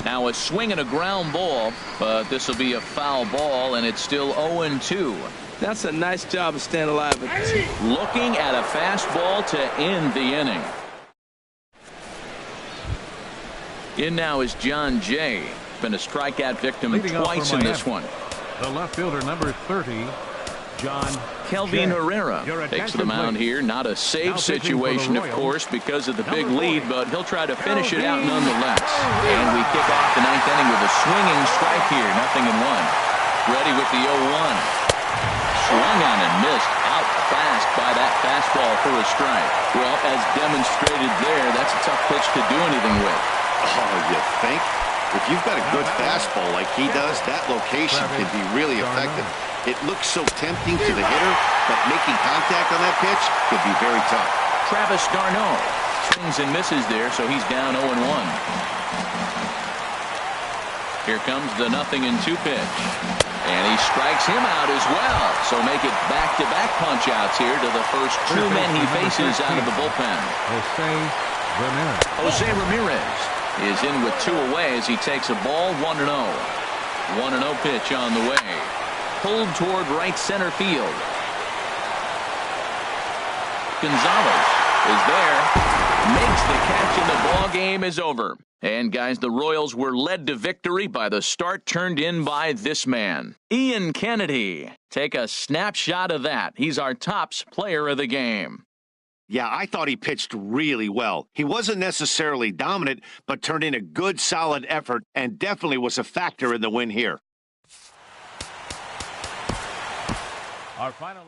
Now a swing and a ground ball, but this will be a foul ball, and it's still 0-2. That's a nice job of staying alive. Looking at a fastball to end the inning. In now is John Jay. Been a strikeout victim twice in this one. The left fielder, number 30, John Kelvin Herrera takes the mound here. Not a save situation, of course, because of the big lead, but he'll try to finish it out nonetheless. And we kick off the 9th inning with a swinging strike here, 0-1. Ready with the 0-1. Swung on and missed out fast by that fastball for a strike. Well, as demonstrated there, that's a tough pitch to do anything with. Oh, you think? If you've got a good fastball like he does, that location can be really effective. It looks so tempting to the hitter, but making contact on that pitch could be very tough. Travis d'Arnaud swings and misses there, so he's down 0-1. Here comes the 0-2 pitch. And he strikes him out as well. So make it back-to-back punch-outs here to the first 2 men he faces out of the bullpen. Jose Ramirez is in with 2 away as he takes a ball, 1-0. 1-0 pitch on the way. Pulled toward right center field. Gonzalez is there. Makes the catch, and the ball game is over. And guys, the Royals were led to victory by the start turned in by this man, Ian Kennedy. Take a snapshot of that. He's our tops player of the game. Yeah, I thought he pitched really well. He wasn't necessarily dominant, but turned in a good, solid effort and definitely was a factor in the win here. Our final